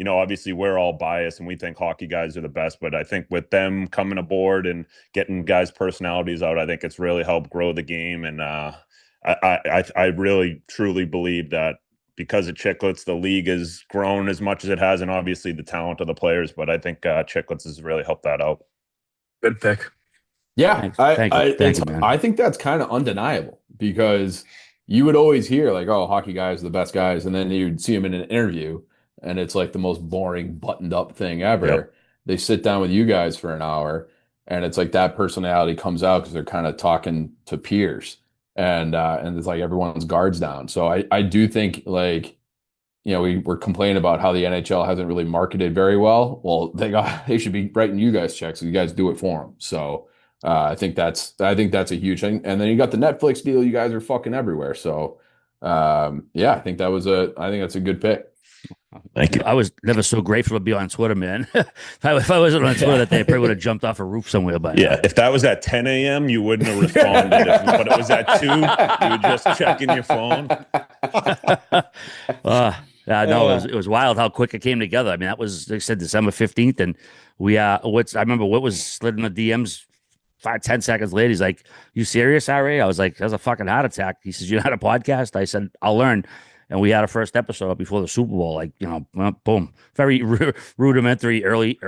obviously we're all biased and we think hockey guys are the best, but I think with them coming aboard and getting guys' personalities out, I think it's really helped grow the game. And I really truly believe that because of Chicklets, the league has grown as much as it has, and obviously the talent of the players. But I think Chicklets has really helped that out. Good pick. Yeah, Thank you, man. I think that's kind of undeniable because you would always hear like, "Oh, hockey guys are the best guys," and then you'd see them in an interview, and it's like the most boring, buttoned-up thing ever. Yep. They sit down with you guys for an hour, and it's like that personality comes out because they're kind of talking to peers. And it's like everyone's guards down. So I do think we were complaining about how the NHL hasn't really marketed very well. Well, they should be writing you guys checks. So you guys do it for them. So I think that's a huge thing. And then you got the Netflix deal. You guys are fucking everywhere. So yeah, I think that's a good pick. Thank you. I was never so grateful to be on Twitter, man. if I wasn't on Twitter that day, I probably would have jumped off a roof somewhere. But yeah, if that was at 10 a.m., you wouldn't have responded. But it was at 2, you were just checking your phone. No, it was wild how quick it came together. I mean, that was, they said December 15th, and I remember what was slid in the DMs 5-10 seconds later. He's like, "You serious, RA?" I was like, "That's a fucking heart attack." He says, "You're not a podcast?" I said, "I'll learn." And we had our first episode up before the Super Bowl, boom, very rudimentary, early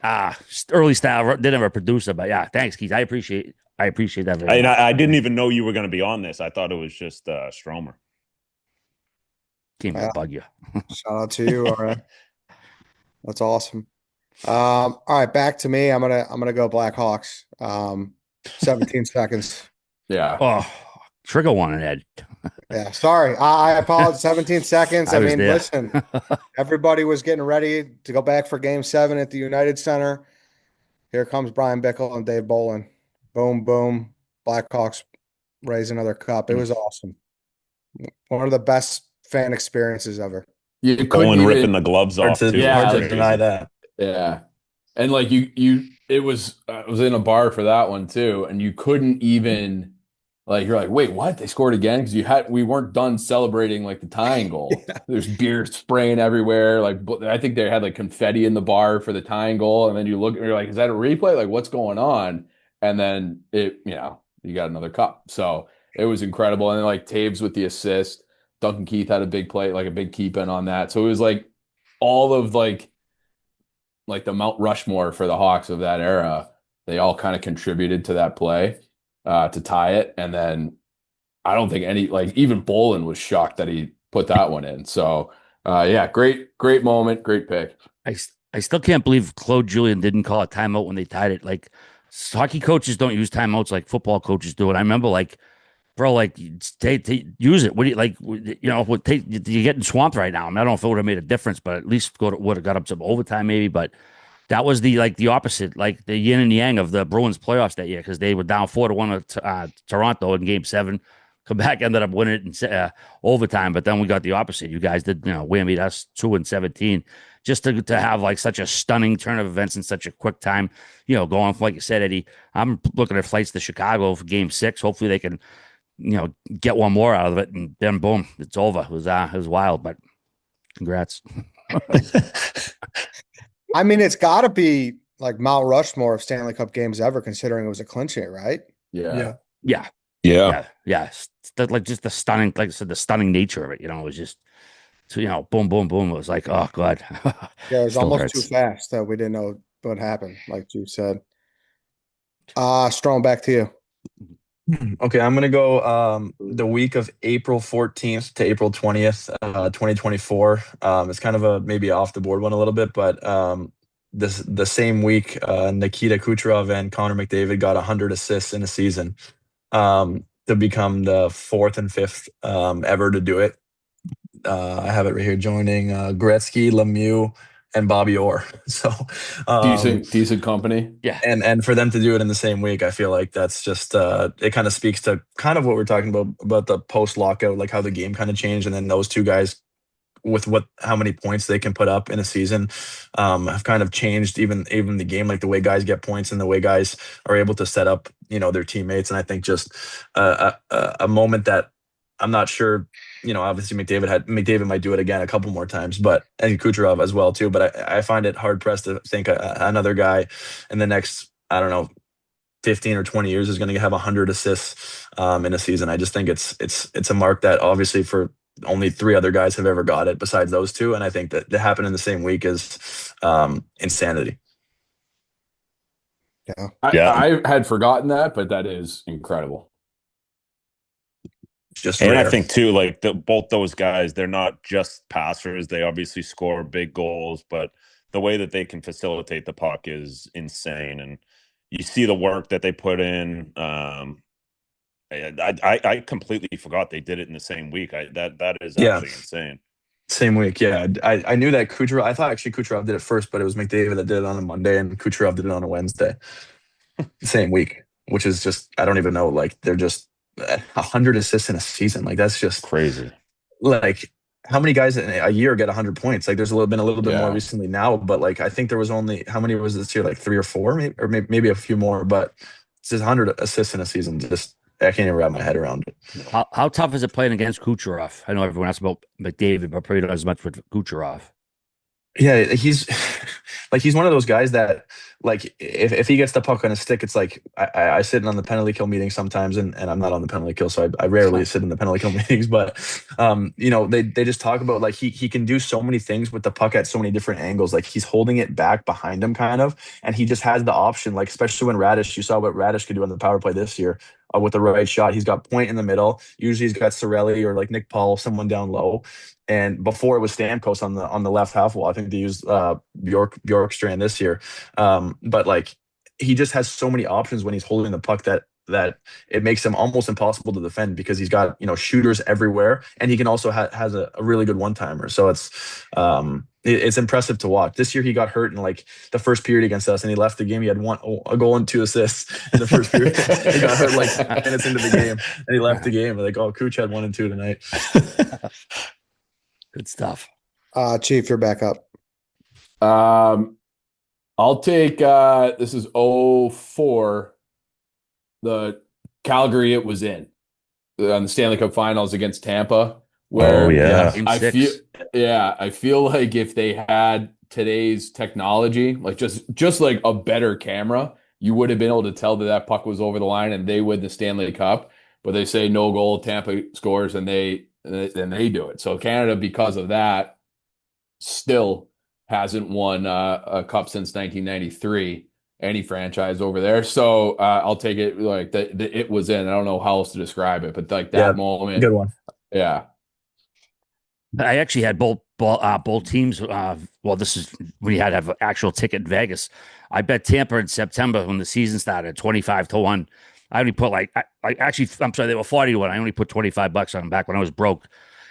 style. Didn't have a producer, but yeah, thanks, Keith. I appreciate that. Very much. I didn't even know you were going to be on this. I thought it was just Stromer. Came to bug you. Shout out to you. All right. That's awesome. All right, back to me. I'm gonna go Blackhawks. 17 seconds. Yeah. Oh, trigger one, Ed. Yeah, sorry. I apologize. 17 seconds. I mean, listen, everybody was getting ready to go back for Game 7 at the United Center. Here comes Brian Bickle and Dave Bolin. Boom, boom. Blackhawks raise another cup. It was awesome. One of the best fan experiences ever. You couldn't ripping the gloves off. Hard to deny that. Yeah. And like it was I was in a bar for that one too, and you couldn't even you're like, wait, what? They scored again? Because we weren't done celebrating like the tying goal. Yeah. There's beer spraying everywhere. Like I think they had like confetti in the bar for the tying goal, and then you look and you're like, is that a replay? Like, what's going on? And then you got another cup. So it was incredible. And then like Taves with the assist, Duncan Keith had a big play, like a big keep in on that. So it was like all of like like the Mount Rushmore for the Hawks of that era. They all kind of contributed to that play to tie it. And then I don't think even Bolin was shocked that he put that one in. So yeah, great moment, great pick. I still can't believe Claude Julien didn't call a timeout when they tied it. Like, hockey coaches don't use timeouts like football coaches do. And I remember, like, bro, like, use it. What do you like? You're getting swamped right now. I mean, I don't know if it would have made a difference, but at least would have got up some overtime maybe. But that was the opposite, like the yin and yang of the Bruins playoffs that year, because they were down 4-1 to Toronto in Game 7. Come back, ended up winning it in overtime, but then we got the opposite. You guys did, whammied us 2-17. Just to have like such a stunning turn of events in such a quick time, going like you said, Eddie. I'm looking at flights to Chicago for Game 6. Hopefully they can, get one more out of it, and then boom, it's over. It was wild, but congrats. I mean, it's got to be like Mount Rushmore of Stanley Cup games ever, considering it was a clinch it, right? Yeah. Like just the stunning, like I said, the stunning nature of it. It was just, so, boom, boom, boom. It was like, oh god. Yeah, it was almost hurts. too fast that we didn't know what happened, like you said. Strome, back to you. Okay, I'm gonna go the week of April 14th to April 20th, 2024. It's kind of a maybe off the board one a little bit, but the same week, Nikita Kucherov and Connor McDavid got 100 assists in a season, to become the fourth and fifth ever to do it. I have it right here, joining Gretzky, Lemieux, and Bobby Orr. So decent company. Yeah. And for them to do it in the same week, I feel like that's just it kind of speaks to kind of what we're talking about the post lockout, like how the game kind of changed, and then those two guys with how many points they can put up in a season have kind of changed even the game, like the way guys get points and the way guys are able to set up their teammates. And I think just a moment that I'm not sure, obviously McDavid might do it again a couple more times, but and Kucherov as well too. But I find it hard pressed to think another guy in the next, I don't know, 15 or 20 years is going to have 100 assists in a season. I just think it's a mark that obviously for only 3 other guys have ever got it besides those two. And I think that to happen in the same week is insanity. Yeah. I had forgotten that, but that is incredible. Just and rare. I think too, like both those guys, they're not just passers. They obviously score big goals, but the way that they can facilitate the puck is insane. And you see the work that they put in. I completely forgot they did it in the same week. That is actually insane. Same week, yeah. I knew that Kucherov. I thought actually Kucherov did it first, but it was McDavid that did it on a Monday, and Kucherov did it on a Wednesday. Same week, which is just, I don't even know. Like, they're just 100 assists in a season. Like, that's just Crazy. Like, how many guys in a year get 100 points? Like, there's been a little bit more recently now, but like, I think there was only, how many was this year? Like 3 or 4, maybe a few more. But it's just 100 assists in a season. Just, I can't even wrap my head around it. How tough is it playing against Kucherov? I know everyone asks about McDavid, but probably not as much with Kucherov. Yeah, he's one of those guys that, like, if he gets the puck on his stick, it's like I sit in on the penalty kill meeting sometimes, and I'm not on the penalty kill, so I rarely sit in the penalty kill meetings. But they just talk about, like, he can do so many things with the puck at so many different angles. Like, he's holding it back behind him kind of, and he just has the option. Like, especially when you saw what Radish could do on the power play this year. With the right shot, he's got Point in the middle. Usually, he's got Cirelli or like Nick Paul, someone down low. And before it was Stamkos on the left half wall. I think they used Bjorkstrand this year. But like, he just has so many options when he's holding the puck that it makes him almost impossible to defend, because he's got shooters everywhere, and he can also has a really good one-timer. So it's impressive to watch. This year he got hurt in like the first period against us, and he left the game. He had a goal and 2 assists in the first period. He got hurt like minutes into the game, and he left the game. Like, oh, Kuch had 1 and 2 tonight. Good stuff. Chief, you're back up. I'll take this is 04, the Calgary it was in on the Stanley Cup Finals against Tampa, where I feel like if they had today's technology, like just like a better camera, you would have been able to tell that puck was over the line and they win the Stanley Cup. But they say no goal, Tampa scores, and they do it. So Canada, because of that, still hasn't won a cup since 1993. Any franchise over there. So I'll take it like the it was in. I don't know how else to describe it, but like Yeah, that moment. good one. Yeah. I actually had both teams. Well, this is we had to have an actual ticket in Vegas. I bet Tampa in September when the season started, 25-1. I only put I'm sorry, they were 40-1. I only put $25 on them back when I was broke.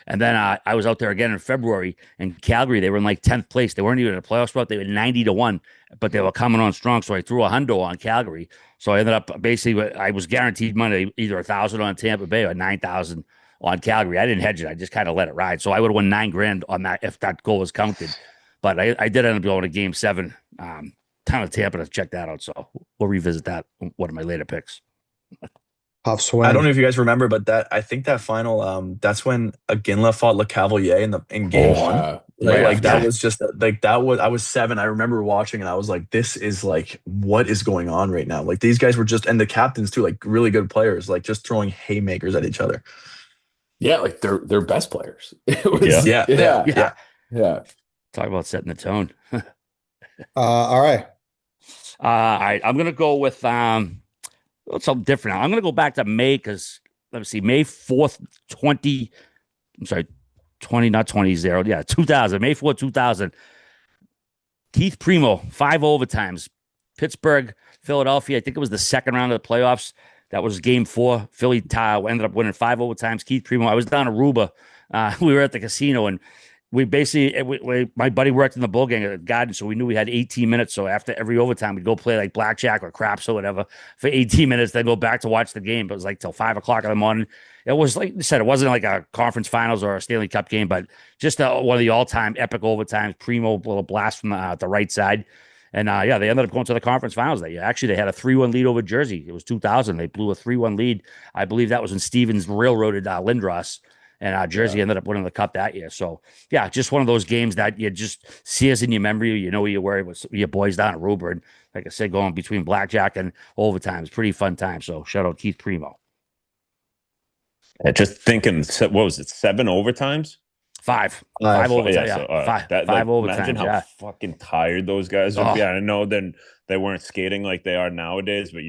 And then I was out there again in February in Calgary. They were in like 10th place. They weren't even in a playoff spot. They were 90-1, but they were coming on strong. So I threw a hundo on Calgary. So I ended up basically, I was guaranteed money, either 1,000 on Tampa Bay or 9,000 on Calgary. I didn't hedge it. I just kind of let it ride. So I would have won $9,000 on that if that goal was counted. But I did end up going to game 7, town of Tampa to check that out. So we'll revisit that. One of my later picks. Tough swing. I don't know if you guys remember, but I think that final, that's when Aginla fought Le Cavalier in game one. That was just like I was 7. I remember watching and I was like, this is like, what is going on right now? Like these guys were just, and the captains too, like really good players, like just throwing haymakers at each other. Yeah, like they're best players. It was, yeah. Talk about setting the tone. All right. All right. I'm gonna go with something different. I'm gonna go back to May because let me see, May 4th, 20. I'm sorry, 20, not 20, 0. Yeah, 2000. May 4th, 2000. Keith Primo, 5 overtimes. Pittsburgh, Philadelphia. I think it was the second round of the playoffs. That was game 4. Philly ended up winning 5 overtimes. Keith Primo. I was down in Aruba. We were at the casino, and we basically, my buddy worked in the bull gang at the Garden, so we knew we had 18 minutes. So after every overtime, we'd go play like blackjack or craps or whatever for 18 minutes, then go back to watch the game. But it was like till 5 o'clock in the morning. It was like I said, it wasn't like a conference finals or a Stanley Cup game, but just one of the all-time epic overtimes. Primo, little blast from the right side. And they ended up going to the conference finals that year. Actually, they had a 3-1 lead over Jersey. It was 2000. They blew a 3-1 lead. I believe that was when Stevens railroaded Lindros, and Jersey ended up winning the cup that year. So, yeah, just one of those games that you just see as in your memory. You know where you were with your boys down at Aruba. And like I said, going between blackjack and overtime is pretty fun time. So, shout out Keith Primo. Just thinking, what was it, 7 overtimes? 5 overtimes. Yeah, so, five overtimes. Imagine how fucking tired those guys would be. I know then they weren't skating like they are nowadays, but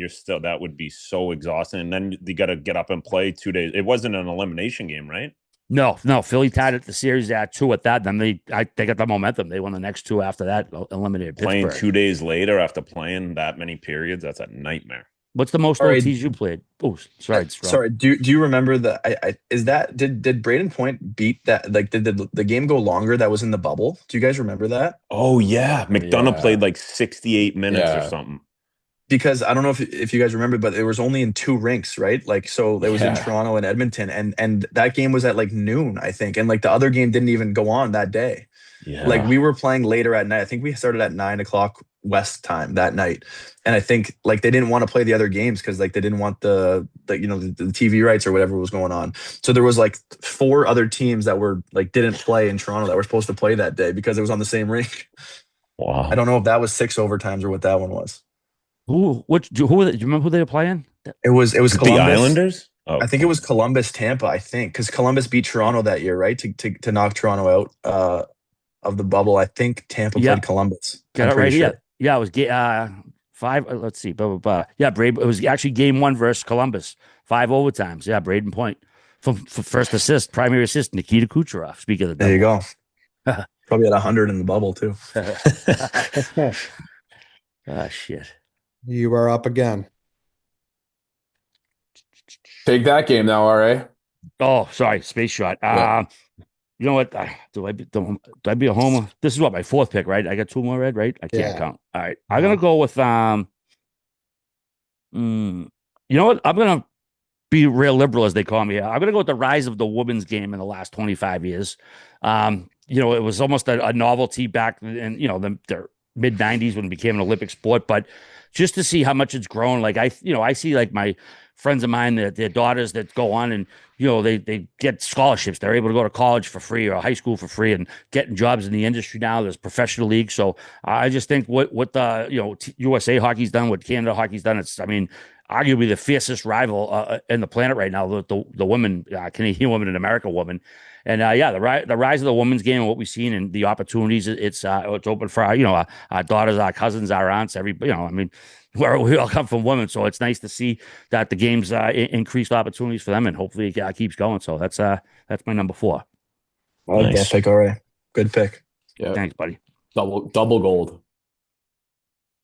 that would be so exhausting. And then you got to get up and play 2 days. It wasn't an elimination game, right? No. Philly tied at the series at 2 at that. Then they got the momentum. They won the next 2 after that, eliminated Pittsburgh. Playing 2 days later after playing that many periods, that's a nightmare. What's the most OTs you played? Oh, sorry. Sorry. Do you remember did Braden Point beat that? Like, did the game go longer that was in the bubble? Do you guys remember that? Oh yeah, McDonough played like 68 minutes or something. Because I don't know if you guys remember, but it was only in 2 rinks, right? Like, so it was in Toronto and Edmonton, and that game was at like noon, I think, and like the other game didn't even go on that day. Yeah. Like we were playing later at night. I think we started at 9 o'clock West time that night. And I think like they didn't want to play the other games because like they didn't want the TV rights or whatever was going on. So there was like 4 other teams that were like didn't play in Toronto that were supposed to play that day because it was on the same rink. Wow. I don't know if that was 6 overtimes or what that one was. Do you remember who they were playing? It was Columbus. The Islanders? Oh, I think it was Columbus, Tampa, I think, because Columbus beat Toronto that year, right? To knock Toronto out of the bubble. I think Tampa played Columbus. Got it right here. Yeah, it was 5. Let's see. Blah, blah, blah. Yeah, it was actually game 1 versus Columbus. 5 overtimes. Yeah, Braden Point for first assist, primary assist, Nikita Kucherov. Speaking of the there you go. Probably at 100 in the bubble too. Shit. You are up again. Take that game now, RA. Oh, sorry, space shot. You know what? Do I be a homer? This is what my 4th pick, right? I got 2 more red, right? I can't count. All right, I'm gonna go with you know what? I'm gonna be real liberal, as they call me. I'm gonna go with the rise of the women's game in the last 25 years. It was almost a novelty back in the mid 90s when it became an Olympic sport, but just to see how much it's grown. Like I see like my friends of mine that their daughters that go on and they get scholarships. They're able to go to college for free or high school for free and getting jobs in the industry now. There's professional leagues. So I just think what the USA hockey's done, what Canada hockey's done, it's arguably the fiercest rival in the planet right now. The women, Canadian women and American women. And the rise of the women's game and what we've seen and the opportunities, it's open for our daughters, our cousins, our aunts, we all come from women, so it's nice to see that the game's increased opportunities for them, and hopefully it keeps going. So that's my number 4. I like that pick already. Good pick. Yeah, thanks, buddy. Double gold.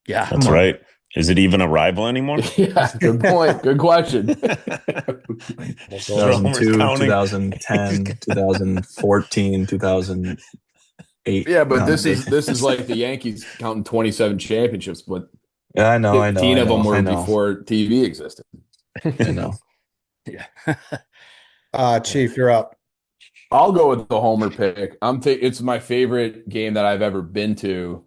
Yeah, that's right. Is it even a rival anymore? Yeah, good point. Good question. 2002, 2010, 2014, 2008. Yeah, but this is like the Yankees counting 27 championships, but yeah, I know. 15 of them were before TV existed. I know. Yeah. Chief, you're up. I'll go with the homer pick. It's my favorite game that I've ever been to.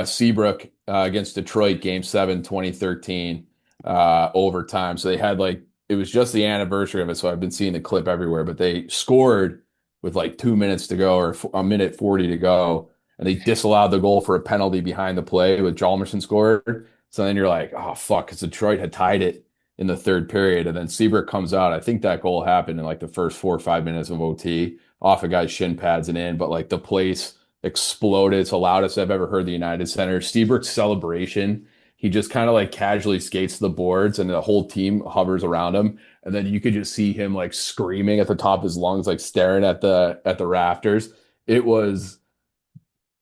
Seabrook against Detroit, Game 7, 2013, overtime. So they had it was just the anniversary of it, so I've been seeing the clip everywhere. But they scored with 2 minutes to go or a minute 40 to go, and they disallowed the goal for a penalty behind the play with Hjalmarsson scored. So then you're like, oh fuck, because Detroit had tied it in the third period, and then Seabrook comes out. I think that goal happened in the first 4 or 5 minutes of OT off a guy's shin pads and in, but the place exploded. It's the loudest I've ever heard the United Center. Seabrook's celebration, he just kind of casually skates the boards and the whole team hovers around him, and then you could just see him screaming at the top of his lungs, staring at the rafters. It was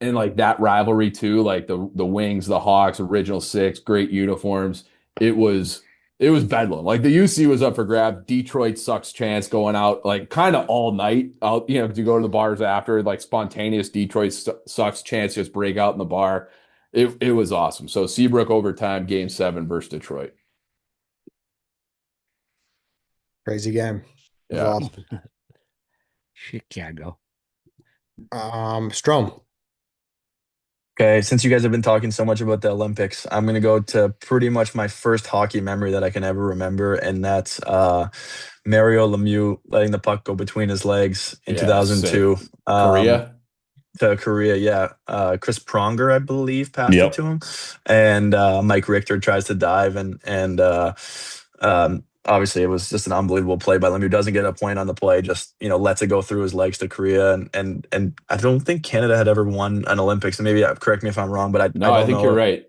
in that rivalry too, the Wings, the Hawks, original 6, great uniforms. It was bedlam. The UC was up for grab. Detroit sucks chance going out kind of all night out, to go to the bars after, spontaneous Detroit sucks chance, just break out in the bar. It was awesome. So Seabrook overtime, Game 7 versus Detroit. Crazy game. Yeah. Awesome. Chicago. Strome. Okay, since you guys have been talking so much about the Olympics, I'm going to go to pretty much my first hockey memory that I can ever remember, and that's Mario Lemieux letting the puck go between his legs in 2002. Korea? To Korea, yeah. Chris Pronger, I believe, passed it to him. And Mike Richter tries to dive, and obviously it was just an unbelievable play by Lemieux. Doesn't get a point on the play, just lets it go through his legs to Korea, and I don't think Canada had ever won an Olympics. And maybe correct me if I'm wrong, but I think you're right.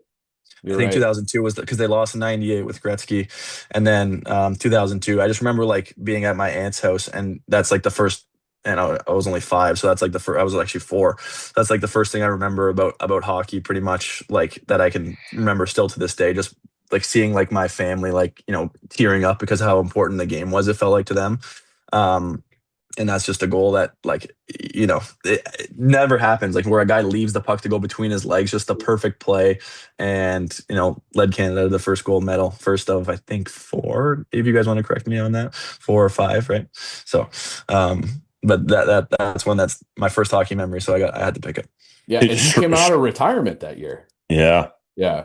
I think 2002 was because they lost in '98 with Gretzky, and then 2002. I just remember being at my aunt's house, and that's the first. And I was only 5, so that's the first. I was actually 4. That's the first thing I remember about hockey, pretty much that I can remember still to this day. Just seeing my family tearing up because of how important the game was. It felt like to them, and that's just a goal that it never happens. Where a guy leaves the puck to go between his legs, just the perfect play, and led Canada to the first gold medal, first of I think 4. If you guys want to correct me on that, 4 or 5, right? So. But that's one that's my first hockey memory, so I had to pick it. Yeah, and he came out of retirement that year. Yeah. So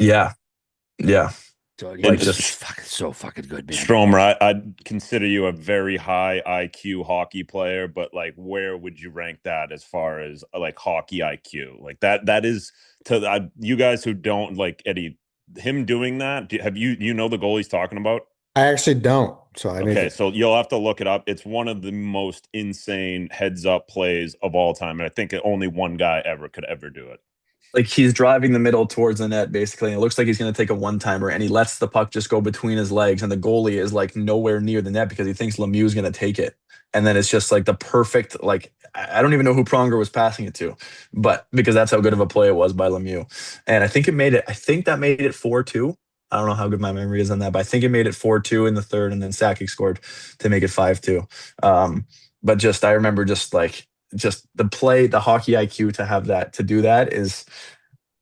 just so fucking good, man. Strome, I'd consider you a very high IQ hockey player, but where would you rank that as far as hockey IQ? That is to you guys who don't Eddie, him doing that. Have you know the goal he's talking about? I actually don't. So so you'll have to look it up. It's one of the most insane heads up plays of all time, and I think only one guy could ever do it. He's driving the middle towards the net, basically, and it looks like he's going to take a one-timer, and he lets the puck just go between his legs, and the goalie is nowhere near the net because he thinks Lemieux is going to take it, and then it's just the perfect I don't even know who Pronger was passing it to, but because that's how good of a play it was by Lemieux, and I think that made it 4-2. I don't know how good my memory is on that, but I think it made it 4-2 in the third, and then Sakic scored to make it 5-2. But I remember just the play, the hockey IQ to have that, to do that is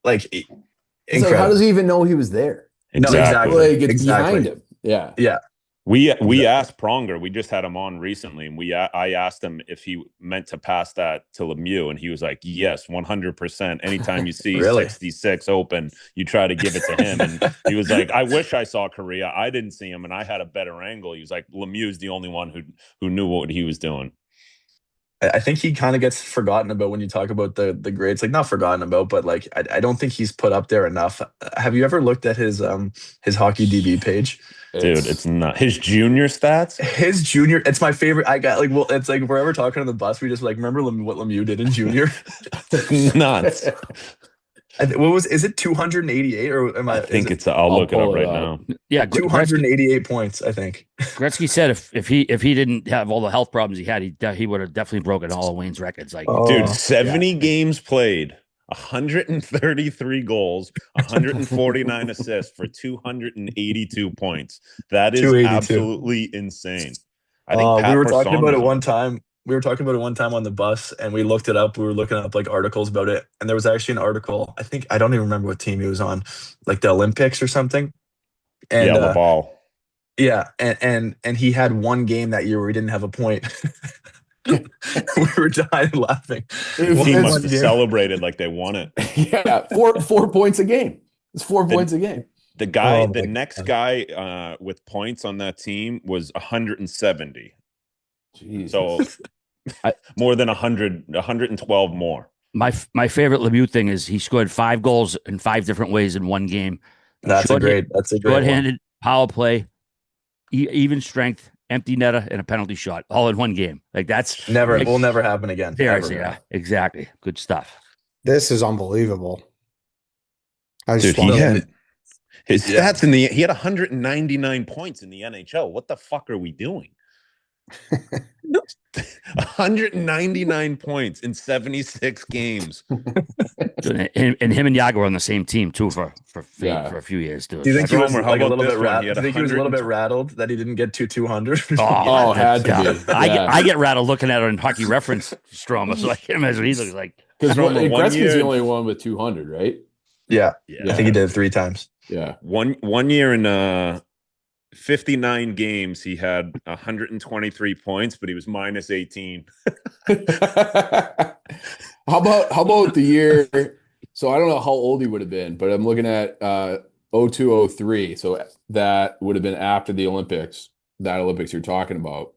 incredible. How does he even know he was there? Exactly. It's behind him. Yeah. Yeah. We asked Pronger. We just had him on recently, and I asked him if he meant to pass that to Lemieux, and he was like, "Yes, 100%. Anytime you see Really? 66 open, you try to give it to him." And he was like, "I wish I saw Correa. I didn't see him, and I had a better angle." He was like, "Lemieux's the only one who knew what he was doing." I think he kind of gets forgotten about when you talk about the grades. Like, not forgotten about, but like I don't think he's put up there enough. Have you ever looked at his hockey DB page? Dude, it's not his junior stats. His junior, it's my favorite. I got like, well, it's like wherever talking on the bus, we just like remember what Lemieux did in junior. Nuts. Is it 288 or am I? I think I'll look it up right now. Yeah, 288 points. I think Gretzky said if he didn't have all the health problems he had, he would have definitely broken all of Wayne's records. Like, dude, 70 games played, 133 goals, 149 assists for 282 points. That is absolutely insane. I think we were talking about it one time. We were talking about it one time on the bus, and we looked it up. We were looking up like articles about it, and there was actually an article. I don't even remember what team he was on, like the Olympics or something. And, the ball. Yeah, and he had one game that year where he didn't have a point. We were dying laughing. The team must have celebrated like they won it. Yeah, 4 points a game. It's 4 points a game. The next guy with points on that team was 170. Jeez. So more than 112 more. My favorite Lemieux thing is he scored 5 goals in 5 different ways in one game. That's a great short-handed, power play, even strength, empty netter, and a penalty shot all in one game. Like that's will never happen again. Yeah, exactly. Good stuff. This is unbelievable. Dude, he had his stats he had 199 points in the NHL. What the fuck are we doing? 199 points in 76 games. And him and Yago were on the same team too for a few years. Dude. Do you think he was like a little bit rattled? Do you think he was a little bit rattled that he didn't get to 200? Had to be. I get rattled looking at it in Hockey Reference, Strome, so I can't imagine what he looks like. Because Gretzky's the only one with 200, right? Yeah. I think he did it 3 times. Yeah, one year in 59 games, he had 123 points, but he was minus 18. How about the year? So I don't know how old he would have been, but I'm looking at 0203. So that would have been after the Olympics. That Olympics you're talking about.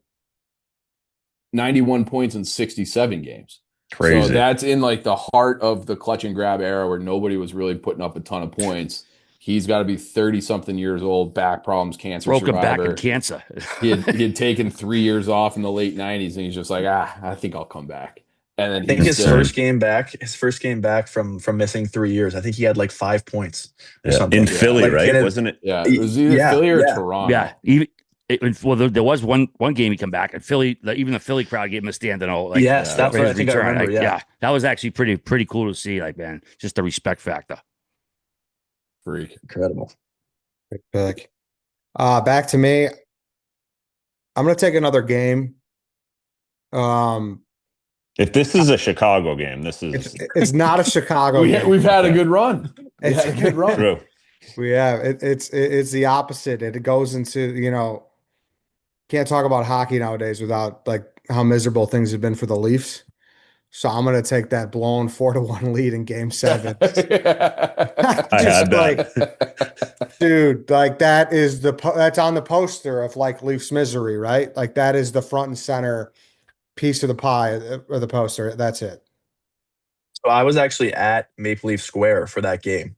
91 points in 67 games. Crazy. So that's in like the heart of the clutch and grab era where nobody was really putting up a ton of points. He's got to be 30-something years old, back problems, cancer broken survivor. back and cancer. he had taken 3 years off in the late 90s, and he's just like, I think I'll come back. And then I think his first game back from missing 3 years, I think he had like 5 points or something. In Philly, like, right? Wasn't it? Yeah, it was either Philly or Toronto. Yeah, there was one game he come back, and Philly, even the Philly crowd gave him a stand and all. Like, yes, that's what I think return. I remember. Yeah, that was actually pretty cool to see. Like, man, just the respect factor. Freak, incredible. Pick. Back to me. I'm gonna take another game. If this is a Chicago game, it's not a Chicago game. We've had a good run. True. We have. It's the opposite. It goes into, can't talk about hockey nowadays without like how miserable things have been for the Leafs. So I'm gonna take that blown 4-1 lead in Game 7. I had that, dude. Like that's on the poster of like Leafs misery, right? Like that is the front and center piece of the pie or the poster. That's it. So I was actually at Maple Leaf Square for that game.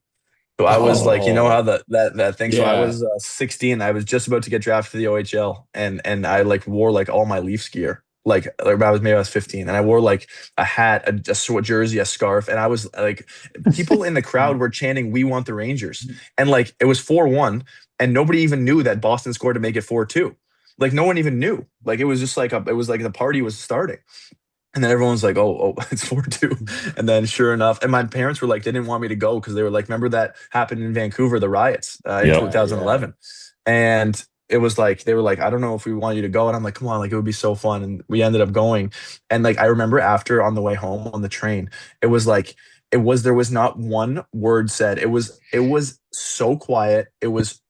So I was like, how that thing. So I was 16. I was just about to get drafted to the OHL, and I like wore like all my Leafs gear. Like I was 15, and I wore like a hat, a jersey, a scarf, and I was like, people in the crowd were chanting, "We want the Rangers," and like it was 4-1, and nobody even knew that Boston scored to make it 4-2. Like no one even knew. Like it was just like it was like the party was starting. And then everyone's like, oh, it's 4-2. And then sure enough, and my parents were like, they didn't want me to go because they were like, remember that happened in Vancouver, the riots in 2011. And it was like, they were like, I don't know if we want you to go. And I'm like, come on, like it would be so fun. And we ended up going. And like, I remember after on the way home on the train, it was like, there was not one word said. It was so quiet. It was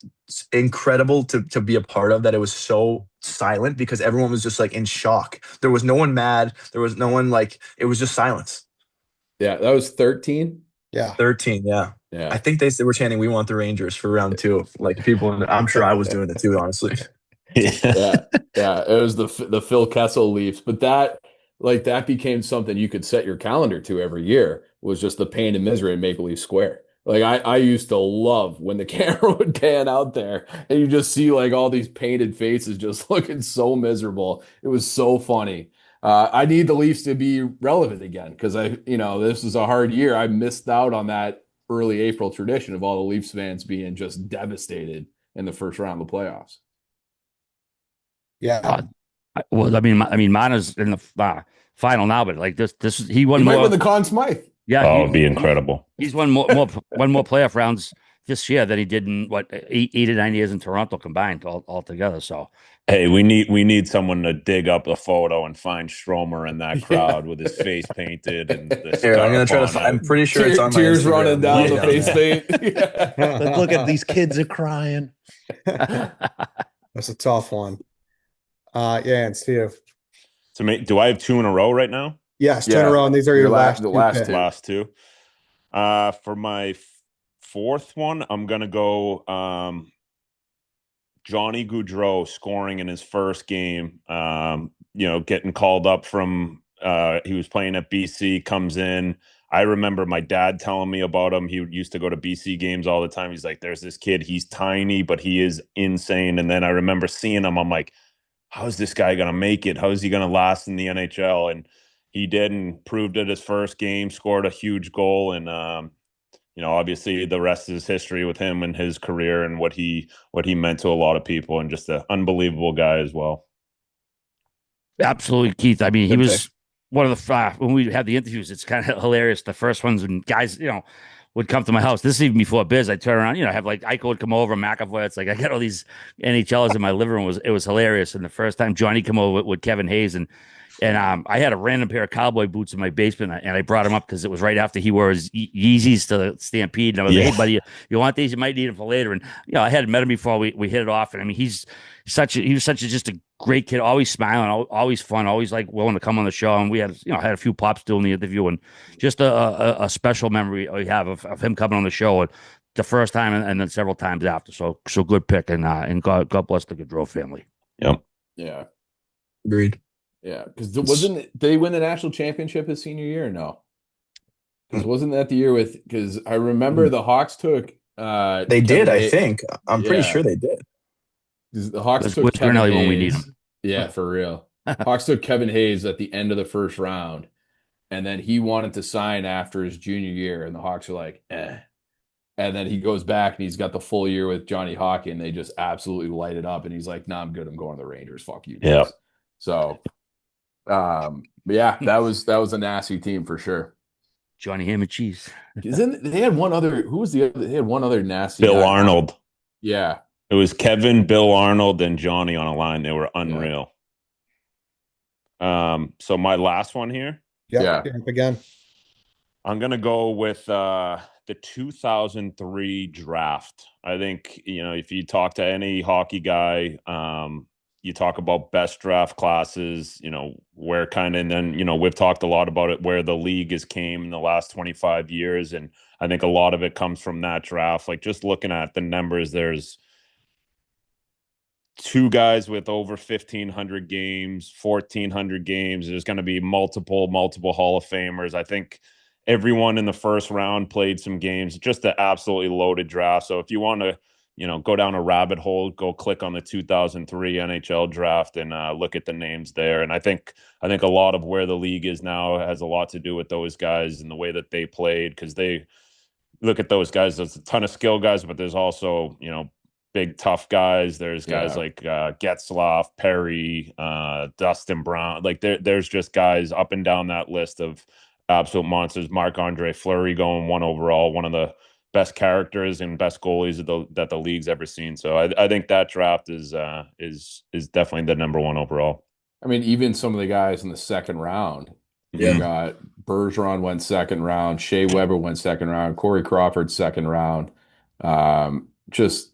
incredible to be a part of that. It was so silent because everyone was just like in shock. There was no one mad. There was no one like, it was just silence. Yeah, that was 13. Yeah. 13, yeah. Yeah. I think they were chanting, "We want the Rangers" for round 2. Like people, I'm sure I was doing it too, honestly. Yeah. It was the Phil Kessel Leafs, but that became something you could set your calendar to every year, was just the pain and misery in Maple Leaf Square. Like I used to love when the camera would pan out there and you just see like all these painted faces just looking so miserable. It was so funny. I need the Leafs to be relevant again because this is a hard year. I missed out on that early April tradition of all the Leafs fans being just devastated in the first round of the playoffs. Yeah. Well, I mean, Mana's in the final now, but like this, he won He might more. win the Conn Smythe. Yeah, Oh, it'd be incredible. He's won more playoff rounds this year than he did in what 8 or 9 years in Toronto combined all together. So Hey, we need someone to dig up a photo and find Stromer in that crowd with his face painted and the Here, I'm gonna try to. scarf on I'm it. pretty sure it's on my Tears Instagram. running down the Yeah. face paint. Yeah. Like, look at these kids are crying. That's a tough one. Yeah, and Steve. So, do I have 2 in a row right now? Yes, 2 in a row, and these are your last the two last picks. two. Last 2. For my fourth one, I'm gonna go Johnny Gaudreau scoring in his first game. Getting called up from he was playing at BC, comes in. I remember my dad telling me about him. He used to go to BC games all the time. He's like, there's this kid, he's tiny, but he is insane. And then I remember seeing him, I'm like, how is this guy going to make it? How is he going to last in the NHL? And he did, and proved it his first game, scored a huge goal. And, obviously the rest is history with him and his career and what he meant to a lot of people, and just an unbelievable guy as well. absolutely, Keith. I mean, he Good was one of the when we had the interviews. It's kind of hilarious. The first ones when guys, would come to my house. This is even before Biz. I turn around, I have like Eichel would come over, McAvoy. It's like I got all these NHLers in my living room. It was hilarious. And the first time Johnny come over with Kevin Hayes and I had a random pair of cowboy boots in my basement, and I brought him up because it was right after he wore his Yeezys to the Stampede. And I was like, "Hey, buddy, you want these? You might need them for later." And I hadn't met him before. We hit it off, and I mean, he was such just a great kid, always smiling, always fun, always like willing to come on the show. And we had had a few pops doing the interview, and just a special memory we have of him coming on the show the first time and then several times after. So good pick, and God bless the Gaudreau family. Yep. Yeah. Agreed. Yeah, because did they win the national championship his senior year or no? Because wasn't that the year because I remember the Hawks took They did, I think. I'm pretty sure they did. The Hawks took What's Kevin Gurnelly Hayes. when we need him? Yeah, for real. Hawks took Kevin Hayes at the end of the first round, and then he wanted to sign after his junior year, and the Hawks are like, eh. And then he goes back and he's got the full year with Johnny Hockey, and they just absolutely light it up. And he's like, "No, I'm good. I'm going to the Rangers. Fuck you guys." Yeah. So, but yeah, that was a nasty team for sure. Johnny Ham and Cheese. They had one other? Who was the other? They had one other nasty. Bill guy. Arnold. Yeah. It was Kevin, Bill Arnold, and Johnny on a line. They were unreal. Yeah. So my last one here. Yeah. Again. I'm gonna go with the 2003 draft. I think if you talk to any hockey guy, you talk about best draft classes. Where kind of, and then we've talked a lot about it, where the league has came in the last 25 years, and I think a lot of it comes from that draft. Like just looking at the numbers, there's 2 guys with over 1,500 games, 1,400 games. There's going to be multiple Hall of Famers. I think everyone in the first round played some games. Just an absolutely loaded draft. So if you want to, go down a rabbit hole, go click on the 2003 NHL draft and look at the names there. And I think a lot of where the league is now has a lot to do with those guys and the way that they played, because they look at those guys. There's a ton of skill guys, but there's also, big tough guys. There's guys like Getzlaf, Perry, Dustin Brown. Like there's just guys up and down that list of absolute monsters. Marc-Andre Fleury going 1 overall, one of the best characters and best goalies that the league's ever seen. So I think that draft is definitely the number 1 overall. I mean, even some of the guys in the second round, You got Bergeron went second round, Shea Weber went second round, Corey Crawford second round. Just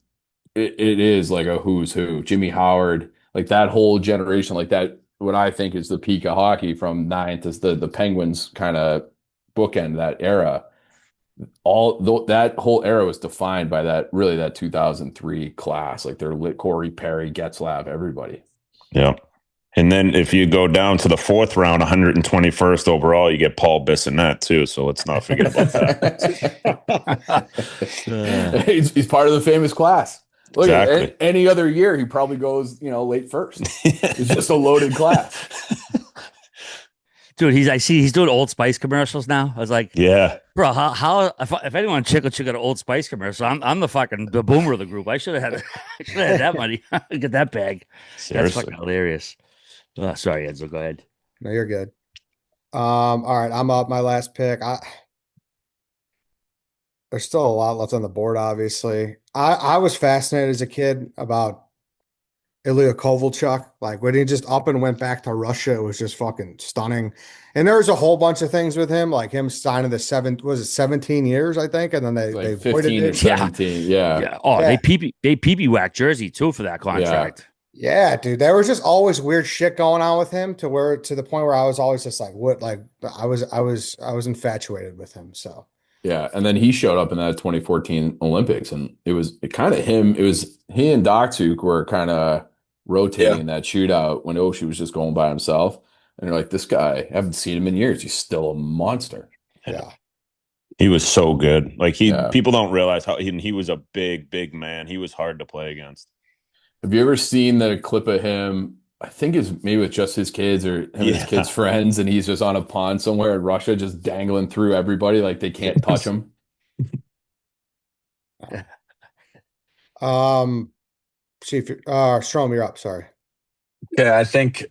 it is like a who's who. Jimmy Howard, like that whole generation, like that. What I think is the peak of hockey from nine to the Penguins kind of bookend that era. That whole era was defined by that 2003 class. Like they're lit Corey Perry, Getzlav, everybody. Yeah. And then if you go down to the fourth round, 121st overall, you get Paul Bissonnette too. So let's not forget about that. He's part of the famous class. Look, Exactly. any other year, he probably goes, late first. It's just a loaded class. Dude, I see he's doing Old Spice commercials now. I was like, Yeah. bro, how if anyone should an Old Spice commercial, I'm the boomer of the group. I should have had that money. Get that bag. Seriously. That's fucking hilarious. Sorry, Enzo, go ahead. No, you're good. All right, I'm up. My last pick. There's still a lot left on the board, obviously. I was fascinated as a kid about Ilya Kovalchuk. Like when he just up and went back to Russia, it was just fucking stunning. And there was a whole bunch of things with him, like him signing the 17 years, I think, and then they 15 or 17. Yeah. Oh, yeah. They PB whacked Jersey too for that contract. Yeah, dude. There was just always weird shit going on with him to the point where I was always just like, what? Like I was infatuated with him. So yeah, and then he showed up in that 2014 Olympics, and it was kind of him. It was he and Doksuk were kind of rotating in that shootout when Oshie was just going by himself. And you're like, this guy, I haven't seen him in years. He's still a monster. Yeah. He was so good. Like people don't realize how he was a big man. He was hard to play against. Have you ever seen the clip of him? I think it's maybe with just his kids or him and his kids' friends, and he's just on a pond somewhere in Russia, just dangling through everybody like they can't touch him. See if Strome, you're up. Sorry. Okay, I think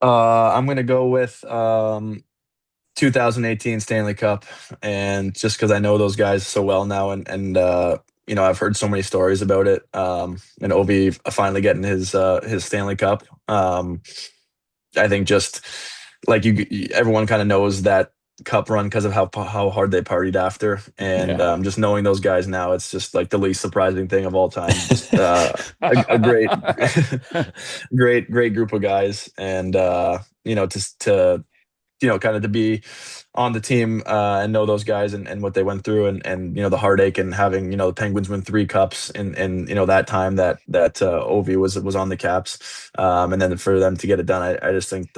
I'm gonna go with 2018 Stanley Cup, and just because I know those guys so well now, and I've heard so many stories about it. And Ovi finally getting his Stanley Cup. I think just like everyone kind of knows that cup run because of how hard they partied after, and just knowing those guys now, it's just like the least surprising thing of all time. Just a great group of guys, and to kind of to be on the team and know those guys and what they went through, and the heartache and having the Penguins win 3 cups and that time that Ovi was on the Caps, and then for them to get it done, I just think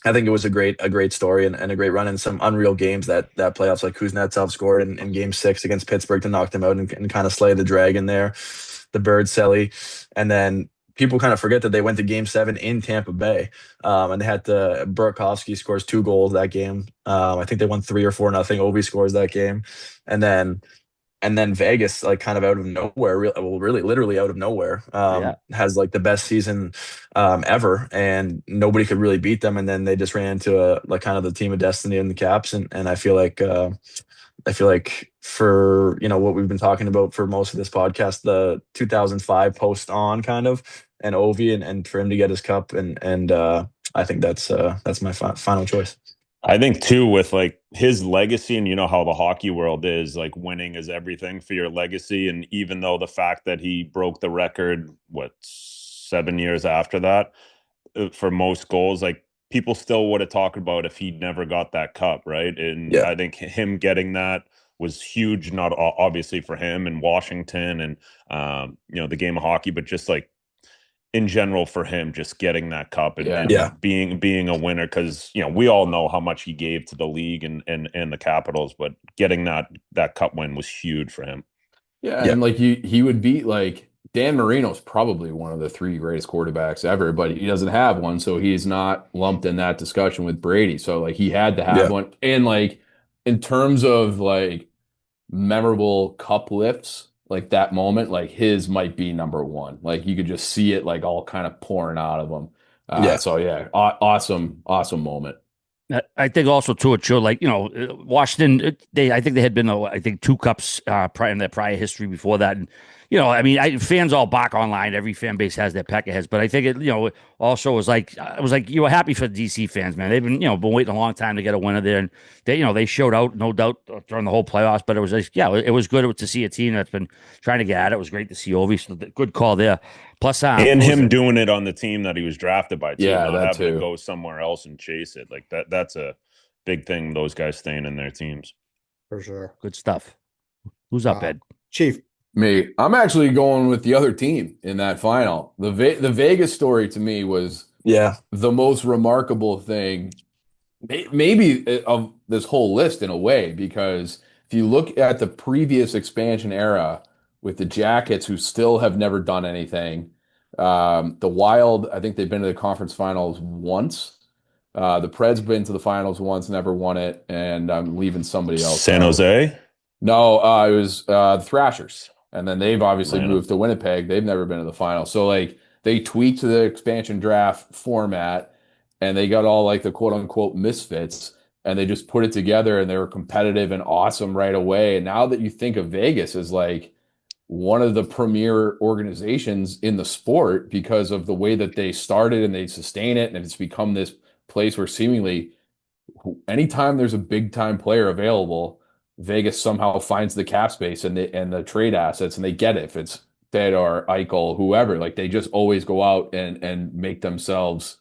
I think it was a great story and a great run, and some unreal games that playoffs, like Kuznetsov scored in Game 6 against Pittsburgh to knock them out and kind of slay the dragon there, the Bird Selly, and then people kind of forget that they went to Game 7 in Tampa Bay, and they had Burakovsky scores 2 goals that game. I think they won 3 or 4-0. Ovi scores that game, and then Vegas, like kind of out of nowhere, really literally out of nowhere, has like the best season ever, and nobody could really beat them. And then they just ran into like kind of the team of destiny in the Caps, and I feel like for what we've been talking about for most of this podcast, the 2005 post on kind of, and Ovi, and for him to get his cup, and I think that's my final choice. I think too, with like his legacy, and how the hockey world is, like winning is everything for your legacy. And even though the fact that he broke the record, 7 years after that, for most goals, like people still would have talked about if he'd never got that cup, right? And I think him getting that was huge, not obviously for him and Washington and the game of hockey, but just like in general for him, just getting that cup and being a winner, because we all know how much he gave to the league and the Capitals, but getting that cup win was huge for him. And like he would beat, like, Dan Marino's probably one of the 3 greatest quarterbacks ever, but he doesn't have one, so he's not lumped in that discussion with Brady. So like he had to have one, and like in terms of like memorable cup lifts, like that moment, like his might be number 1. Like you could just see it like all kind of pouring out of him. So awesome moment. I think also too it showed like Washington I think they had been I think 2 cups prior in their prior history before that, and I mean fans all bark online, every fan base has their pack of heads, but I think it also was like you were happy for the DC fans, man. They've been waiting a long time to get a winner there, and they showed out, no doubt, during the whole playoffs, but it was like, it was good to see a team that's been trying to get at it. It was great to see Ovi, so good call there. Plus, and him doing it on the team that he was drafted by, too, Yeah, not that having too. to go somewhere else and chase it. Like that's a big thing, those guys staying in their teams. For sure. Good stuff. Who's up, Ed? Chief. Me. I'm actually going with the other team in that final. The Vegas story to me was the most remarkable thing, maybe of this whole list in a way, because if you look at the previous expansion era with the Jackets, who still have never done anything, the Wild, I think they've been to the conference finals once. The Preds been to the finals once, never won it, and I'm leaving somebody else. San Jose? No, it was the Thrashers, and then they've obviously moved to Winnipeg. They've never been to the final, so like they tweaked the expansion draft format, and they got all like the quote unquote misfits, and they just put it together, and they were competitive and awesome right away. And now that you think of Vegas as like one of the premier organizations in the sport because of the way that they started and they sustain it, and it's become this place where seemingly anytime there's a big time player available, Vegas somehow finds the cap space and the trade assets, and they get it. If it's Fed or Eichel, whoever, like they just always go out and make themselves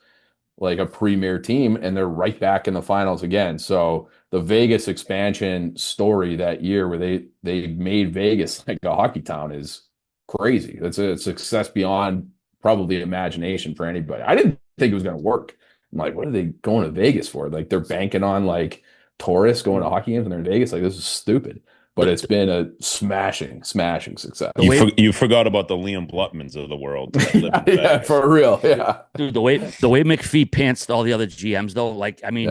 like a premier team, and they're right back in the finals again. So the Vegas expansion story that year where they made Vegas like a hockey town is crazy. It's a success beyond probably imagination for anybody. I didn't think it was going to work. I'm like, what are they going to Vegas for? Like they're banking on like tourists going to hockey games and they're in Vegas. Like this is stupid. But it's been a smashing success. You forgot about the Liam Blutmans of the world. That live in Yeah, Vegas. for real. Yeah. Dude, the way McPhee pantsed all the other GMs though, like I mean,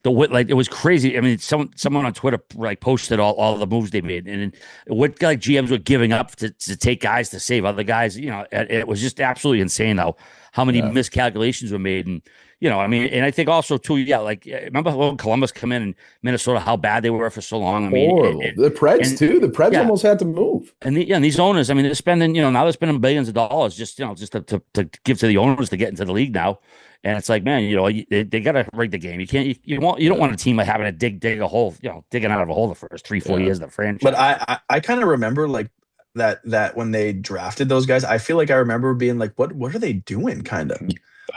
it was crazy. I mean, someone on Twitter like posted all the moves they made, and what like GMs were giving up to take guys to save other guys. It was just absolutely insane how many miscalculations were made, and I mean, and I think also too, like remember when Columbus come in and Minnesota, how bad they were for so long. I mean, horrible. The Preds too. The Preds almost had to move. And these owners, I mean, they're spending, now they're spending billions of dollars just to give to the owners to get into the league now. And it's like, man, they got to rig the game. You can't, you don't want a team like having to dig a hole, digging out of a hole the first 3-4 years of the franchise. But I kind of remember like that when they drafted those guys, I feel like I remember being like, what are they doing? Kind of.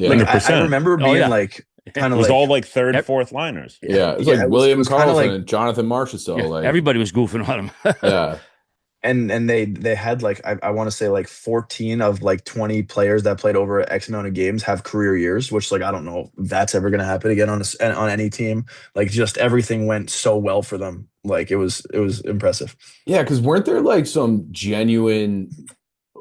Yeah. Like I remember being like, kind of it was like all like third, fourth liners. Yeah, it was like William Karlsson and Jonathan Marchessault. Like everybody was goofing on him. Yeah. And they had like I want to say like 14 of like 20 players that played over X amount of games have career years, which like I don't know if that's ever going to happen again on any team. Like just everything went so well for them. Like it was impressive. Yeah, because weren't there like some genuine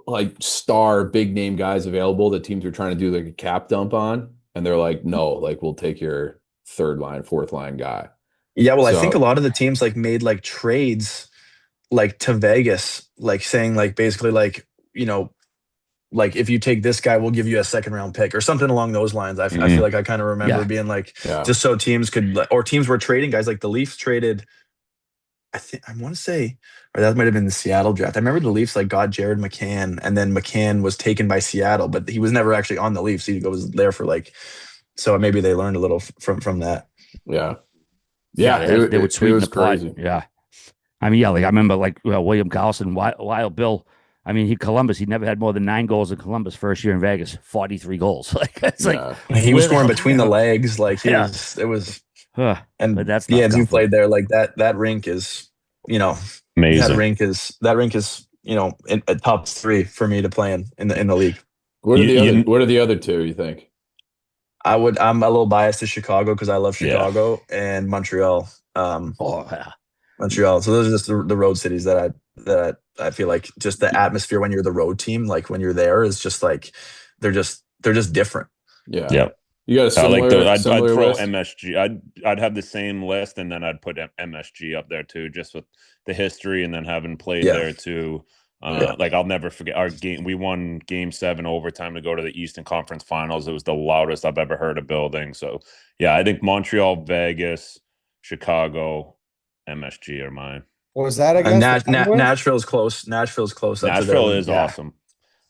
like star big name guys available that teams were trying to do like a cap dump on, and they're like, no, like we'll take your third line, fourth line guy. Yeah, well, I think a lot of the teams like made like trades like to Vegas, like saying like basically like, like if you take this guy, we'll give you a second round pick or something along those lines. I feel like I kind of remember being like, just so teams could, or teams were trading guys. Like the Leafs traded, I want to say, or that might have been the Seattle draft. I remember the Leafs like got Jared McCann, and then McCann was taken by Seattle, but he was never actually on the Leafs. He was there for like, so maybe they learned a little from that. Yeah. They would sweeten the pot. Crazy. Yeah. I mean, like I remember like William Karlsson, Wild Bill. I mean, Columbus, he never had more than 9 goals in Columbus first year in Vegas, 43 goals. Like it's like he was scoring between the legs. Like it was. And but that's as you played there, like that rink is, amazing. That rink is in a top 3 for me to play in the league. What are the other two, you think? I'm a little biased to Chicago because I love Chicago and Montreal. Montreal. So those are just the road cities that I feel like just the atmosphere when you're the road team, like when you're there, is just like they're just different. Yeah. Yeah. You got a similar, I'd throw list? MSG. I'd have the same list, and then I'd put MSG up there too, just with the history, and then having played there too. Like I'll never forget our game. We won Game 7 overtime to go to the Eastern Conference Finals. It was the loudest I've ever heard a building. So yeah, I think Montreal, Vegas, Chicago, MSG are mine. What was that And against? Nashville's close. Nashville's close. Up Nashville to is awesome.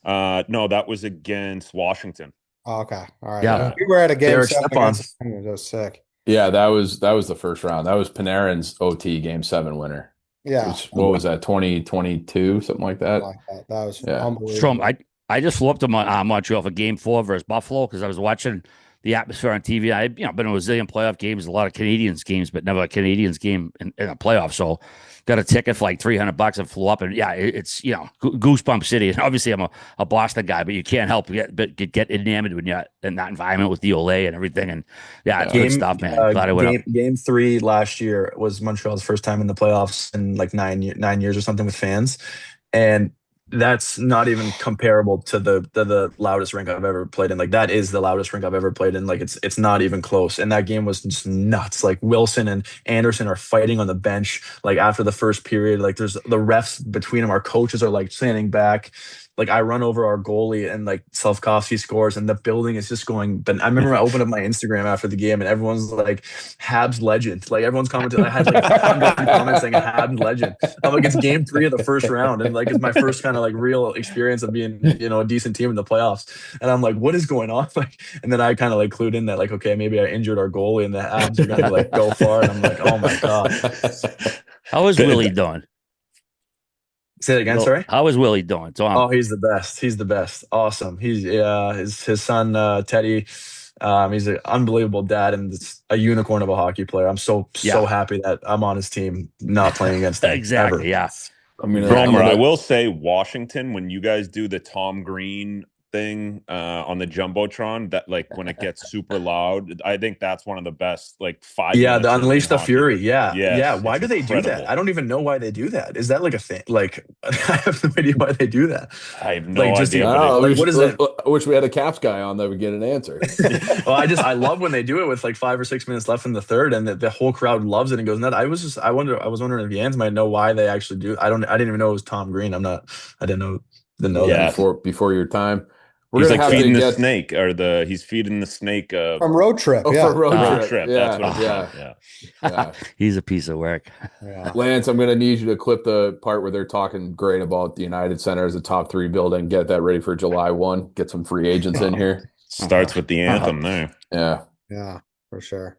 No, that was against Washington. Oh, okay, all right. Yeah. We were at a game Derek 7 Stepan. against them. That was sick. Yeah, that was the first round. That was Panarin's OT Game 7 winner. Yeah. Which, what was that? 2022, something like that. That was Yeah. unbelievable. Strome, I just flew up to Montreal for Game 4 versus Buffalo because I was watching the atmosphere on TV. I been in a zillion playoff games, a lot of Canadians games, but never a Canadians game in a playoff. So got a ticket for like $300 and flew up, and yeah, it's goosebump city. And obviously, I'm a Boston guy, but you can't help get enamored when you're in that environment with the Olay and everything. And yeah, it's good stuff, man. Glad I went up. Game 3 last year was Montreal's first time in the playoffs in like 9 years or something with fans, and that's not even comparable to the loudest rink I've ever played in. Like that is the loudest rink I've ever played in. Like it's not even close. And that game was just nuts. Like Wilson and Anderson are fighting on the bench. Like after the first period, like there's the refs between them. Our coaches are like standing back. Like I run over our goalie and like Slavkovsky scores and the building is just going. But I remember I opened up my Instagram after the game and everyone's like Habs legend. Like everyone's commenting. I had like 100 comments saying Habs legend. I'm like, it's Game 3 of the first round and like it's my first kind of like real experience of being a decent team in the playoffs. And I'm like, what is going on? Like, and then I kind of like clued in that like, okay, maybe I injured our goalie and the Habs are gonna like go far. And I'm like, oh my god. How is Willie doing? Say it again, sorry. How is Willie doing? Oh, he's the best. He's the best. Awesome. He's his son Teddy. He's an unbelievable dad and a unicorn of a hockey player. I'm so happy that I'm on his team, not playing against him. Exactly. Ever. Yeah. Bromer, I will say Washington, when you guys do the Tom Green thing on the Jumbotron, that like when it gets super loud, I think that's one of the best like 5 minutes the Unleash the Fury. Yeah. Why do they incredible. Do that? I don't even know why they do that. Is that like a thing? Like I have no idea why they do that. I have no idea. What is that? I wish we had a Caps guy on that would get an answer. Well, I love when they do it with like 5 or 6 minutes left in the third and the whole crowd loves it and goes nuts. I was wondering if Jans might know why they actually do. I didn't even know it was Tom Green. I didn't know that before your time. He's like feeding the snake, he's feeding the snake from Road Trip. From Road Trip. That's what yeah. He's a piece of work. Yeah. Lance, I'm going to need you to clip the part where they're talking great about the United Center as a top 3 building. Get that ready for July 1. Get some free agents in here. Starts with the anthem there. Yeah, for sure.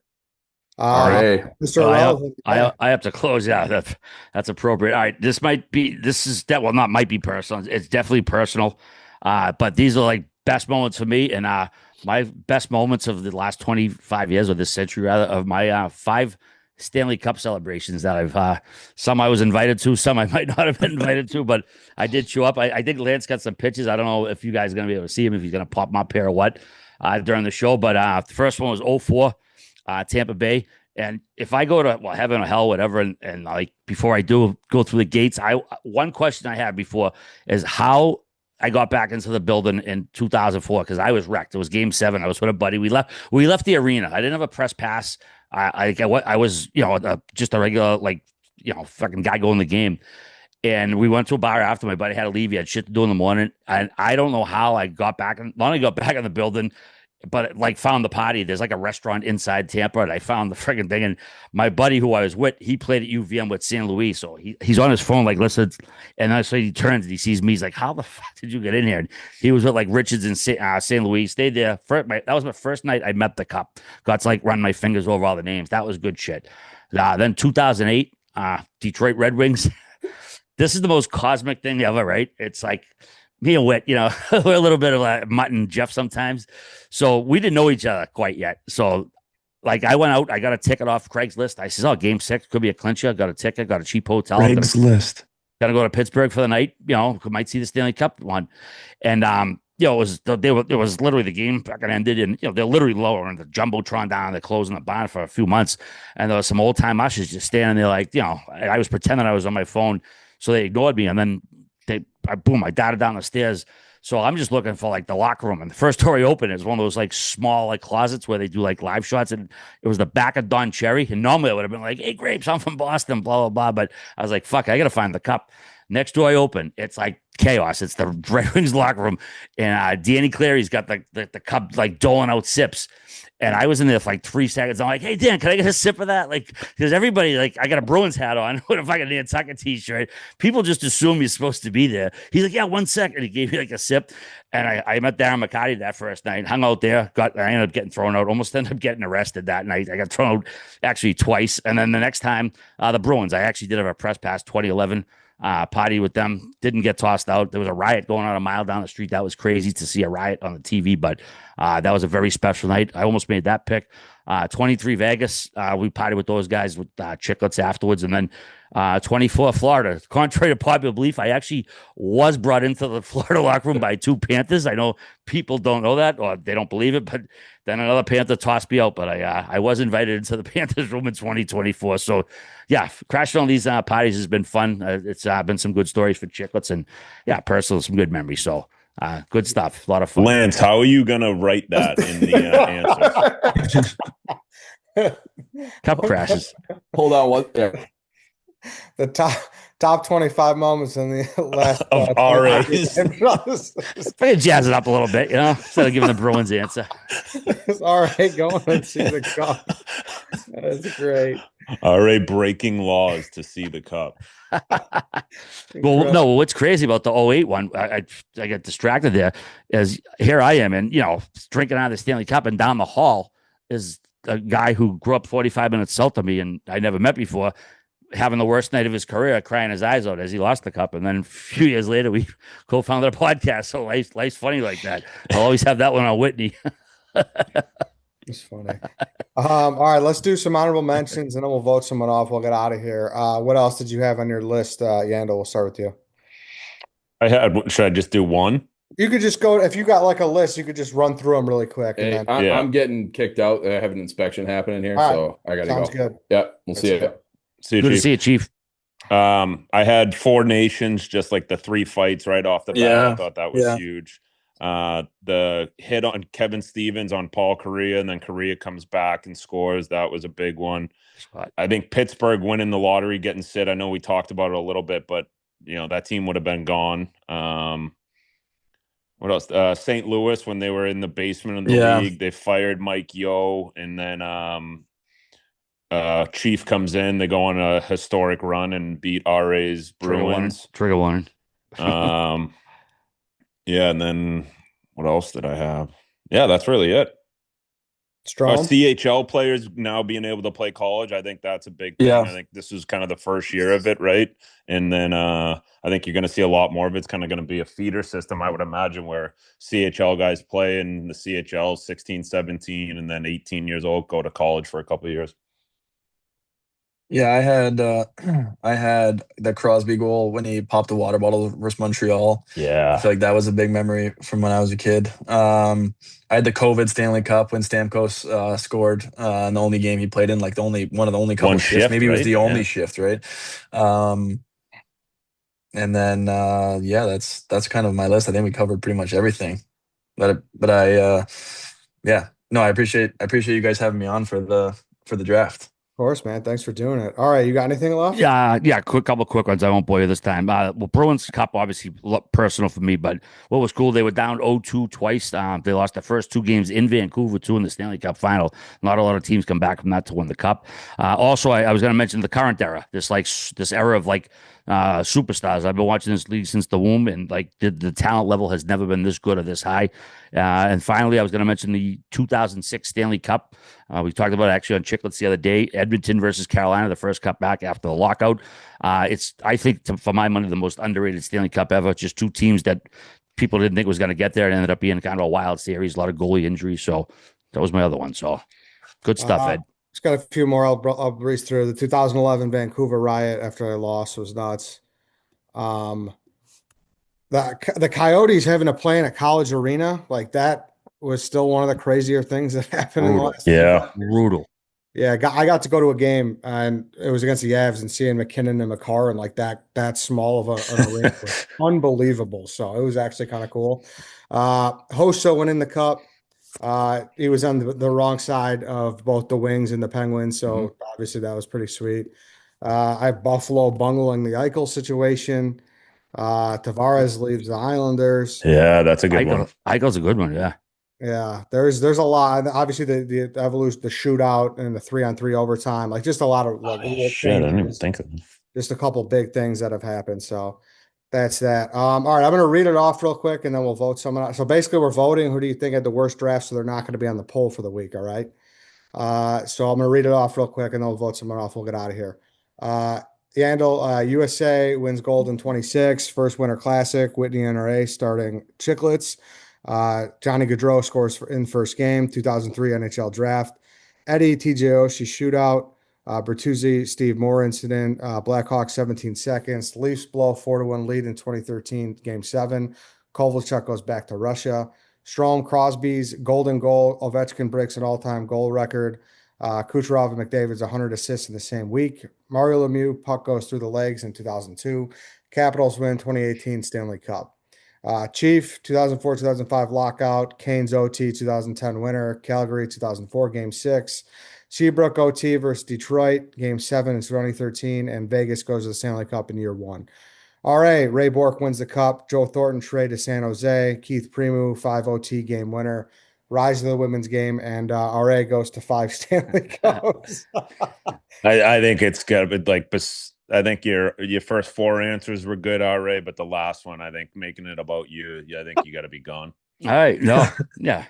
All right, Mr. I have to close. Yeah, that's appropriate. All right, this might be personal. It's definitely personal. But these are like best moments for me, and my best moments of the last 25 years, or this century rather, of my 5 Stanley Cup celebrations that I've some I was invited to, some I might not have been invited to, but I did show up. I think Lance got some pictures. I don't know if you guys are gonna be able to see him, if he's gonna pop them up here or what during the show. But the first one was 04, Tampa Bay. And if I go to heaven or hell, whatever, and like before I do go through the gates, one question I had before is how I got back into the building in 2004 because I was wrecked. It was Game 7. I was with a buddy. We left the arena. I didn't have a press pass. I was just a regular fucking guy going the game. And we went to a bar after. My buddy had to leave. He had shit to do in the morning. And I don't know how I got back. Not only got back in the building, but like found the party. There's like a restaurant inside Tampa, and I found the friggin' thing. And my buddy who I was with, he played at UVM with San Luis, so he's on his phone like listen. And I so he turns and he sees me. He's like, "How the fuck did you get in here?" And he was with like Richards in San Luis. Stayed there. That was my first night I met the Cup. Got to like run my fingers over all the names. That was good shit. Then 2008, Detroit Red Wings. This is the most cosmic thing ever, right? It's like me and Whit, we're a little bit of like Mutt and Jeff sometimes. So we didn't know each other quite yet. So like I went out, I got a ticket off Craigslist. I said, "Oh, Game 6 could be a clincher." Got a ticket, got a cheap hotel. Craigslist. Gonna go to Pittsburgh for the night. Might see the Stanley Cup one. And it was literally the game fucking ended, and they're literally lowering the jumbotron down. They're closing the barn for a few months, and there was some old time ushers just standing there like I was pretending I was on my phone, so they ignored me, and then I darted down the stairs. So I'm just looking for like the locker room, and the first door I opened is one of those like small like closets where they do like live shots, and it was the back of Don Cherry. And normally I would have been like, "Hey, Grapes, I'm from Boston," blah blah blah. But I was like, "Fuck, I gotta find the Cup." Next door I open, it's like chaos. It's the Red Wings locker room, and Danny Clary's got the cup like doling out sips. And I was in there for like 3 seconds. I'm like, hey, Dan, can I get a sip of that? Like, because everybody, like, I got a Bruins hat on. What if I got a Nantucket t-shirt? People just assume you're supposed to be there. He's like, yeah, 1 second. He gave me like a sip. And I met Darren McCarty that first night, hung out there. I ended up getting thrown out, almost ended up getting arrested that night. I got thrown out actually twice. And then the next time, the Bruins, I actually did have a press pass 2011. Party with them, didn't get tossed out. There was a riot going on a mile down the street. That was crazy to see a riot on the TV, but that was a very special night. I almost made that pick. 23 Vegas, we partied with those guys with chiclets afterwards, and then 24 Florida. Contrary to popular belief, I actually was brought into the Florida locker room by 2 Panthers. I know people don't know that or they don't believe it, but then another Panther tossed me out. But I was invited into the Panthers room in 2024. So yeah, crashing on these parties has been fun. It's been some good stories for chiclets, and yeah, personally, some good memories. So good stuff. A lot of fun. Lance, how are you gonna write that in the answers? Cup crashes. Hold on one. Yeah. The top 25 moments in the last Of RAs. I can jazz it up a little bit, you know, instead of giving the Bruins answer. All right, going and see the cup. That's great. RA breaking laws to see the cup. Well, no, what's crazy about the '08 one, I got distracted there, is here I am, and, you know, drinking out of the Stanley Cup, and down the hall is a guy who grew up 45 minutes south of me and I never met before, having the worst night of his career, crying his eyes out as he lost the cup. And then a few years later, we co-founded a podcast. So life's funny like that. I'll always have that one on Whitney. It's funny. All right, let's do some honorable mentions and then we'll vote someone off. We'll get out of here. What else did you have on your list, Yandle? We'll start with you. Should I just do one? You could just go, if you got like a list, you could just run through them really quick. Hey, And then, I'm getting kicked out. I have an inspection happening here, All right. so I gotta sounds go. good. Yeah, we'll see you. See you, Good to Chief. see you, Chief. I had Four Nations, just like the 3 fights right off the bat. Yeah. I thought that was huge. The hit on Kevin Stevens on Paul Correa, and then Correa comes back and scores. That was a big one. I think Pittsburgh winning the lottery, getting Sid. I know we talked about it a little bit, but you know that team would have been gone. What else? St. Louis, when they were in the basement of the league, they fired Mike Yeo, and then Chief comes in. They go on a historic run and beat RA's Bruins. Trigger warning. Yeah, and then what else did I have? Yeah, that's really it. Strome. CHL players now being able to play college, I think that's a big thing. Yeah. I think this is kind of the first year of it, right? And then I think you're going to see a lot more of it. It's kind of going to be a feeder system, I would imagine, where CHL guys play in the CHL 16, 17, and then 18 years old go to college for a couple of years. Yeah, I had the Crosby goal when he popped the water bottle versus Montreal. I Yeah. feel like that was a big memory from when I was a kid. I had the COVID Stanley Cup when Stamkos scored in the only game he played in, like one of the only couple One shifts. shift, Maybe it was right? the only Yeah. shift, right? And then that's kind of my list. I think we covered pretty much everything. But I appreciate you guys having me on for the draft. Of course, man. Thanks for doing it. All right, you got anything left? Yeah, couple quick ones. I won't bore you this time. Well, Bruins Cup, obviously personal for me, but what was cool, they were down 0-2 twice. They lost the first 2 games in Vancouver, 2 in the Stanley Cup final. Not a lot of teams come back from that to win the Cup. Also, I was going to mention the current era, this era of superstars. I've been watching this league since the womb, and the talent level has never been this good or this high. And finally, I was going to mention the 2006 Stanley Cup. We talked about it actually on Chicklets the other day. Edmonton versus Carolina, the first cup back after the lockout. It's, I think, for my money, the most underrated Stanley Cup ever. Just 2 teams that people didn't think was going to get there. It ended up being kind of a wild series, a lot of goalie injuries. So that was my other one. So good stuff, Ed. Just got a few more. I'll breeze through. The 2011 Vancouver riot after I lost was nuts. The Coyotes having to play in a college arena, like that was still one of the crazier things that happened in the last Brutal. Yeah, I got to go to a game, and it was against the Avs, and seeing McKinnon and McCarr and like that small of an arena was unbelievable. So it was actually kind of cool. Hossa winning the cup. He was on the wrong side of both the Wings and the Penguins, so obviously that was pretty sweet. I have Buffalo bungling the Eichel situation. Tavares leaves the Islanders. Yeah, that's a good one. Eichel's a good one. Yeah. Yeah, there's a lot. Obviously, the evolution, the shootout, and the 3-on-3 overtime, like just a lot of like little Shit, I didn't even changes. think of it. Just a couple big things that have happened. So that's that. All right, I'm gonna read it off real quick, and then we'll vote someone out. So basically, we're voting who do you think had the worst draft, so they're not going to be on the poll for the week. All right. So I'm gonna read it off real quick, and then we'll vote someone off. We'll get out of here. Yandle, USA wins gold in 26, first Winter Classic. Whitney NRA starting Chicklets. Johnny Gaudreau scores in first game, 2003 NHL draft. Eddie TJ Oshie shootout. Bertuzzi, Steve Moore incident. Blackhawks 17 seconds. Leafs blow 4-1 lead in 2013 game 7. Kovalchuk goes back to Russia. Strome, Crosby's golden goal. Ovechkin breaks an all-time goal record. Kucherov and McDavid's 100 assists in the same week. Mario Lemieux, puck goes through the legs in 2002. Capitals win 2018 Stanley Cup. Chief, 2004-2005 lockout. Canes OT, 2010 winner. Calgary, 2004 game 6. Seabrook OT versus Detroit, game 7 in 2013. And Vegas goes to the Stanley Cup in year 1. RA, Ray Bork wins the Cup. Joe Thornton trade to San Jose. Keith Primu, 5 OT game winner. Rise of the women's game. And RA goes to 5 Stanley Cups. I think it's got to be like, I think your first 4 answers were good, RA, but the last one, I think making it about you, I think you got to be gone. All right. No. Yeah.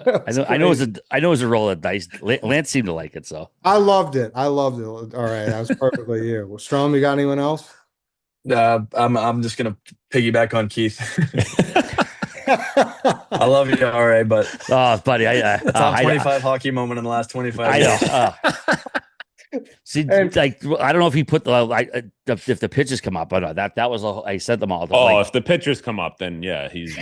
I know it was a roll of dice. Lance seemed to like it, so I loved it. All right. That was perfectly you. Well, Strome, you got anyone else? I'm just gonna piggyback on Keith. I love you, all right, but buddy, top 25 hockey moment in the last 25 years. See, like I don't know if he put if the pitches come up, but that was I said them all. If the pitchers come up, then yeah, he's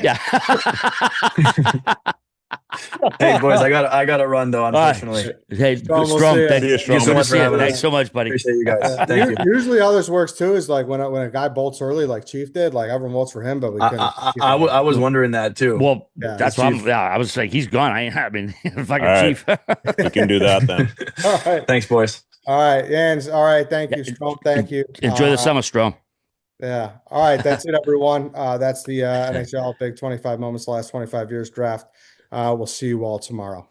Hey boys, I got to run though. Unfortunately, hey, Strome, thank you so much for having us. Thanks so much, buddy. Appreciate you guys. Thank you. Usually, how this works too is like when a guy bolts early, like Chief did, like everyone votes for him, but we couldn't. I was wondering that too. Well, that's why I was like, he's gone. I mean, fucking Chief. We can do that then. All right. Thanks, boys. All right, Jens. All right, thank you, Strome. Thank you. Enjoy the summer, Strome. Yeah. All right, that's it, everyone. That's the NHL Big 25 Moments the last 25 years draft. We'll see you all tomorrow.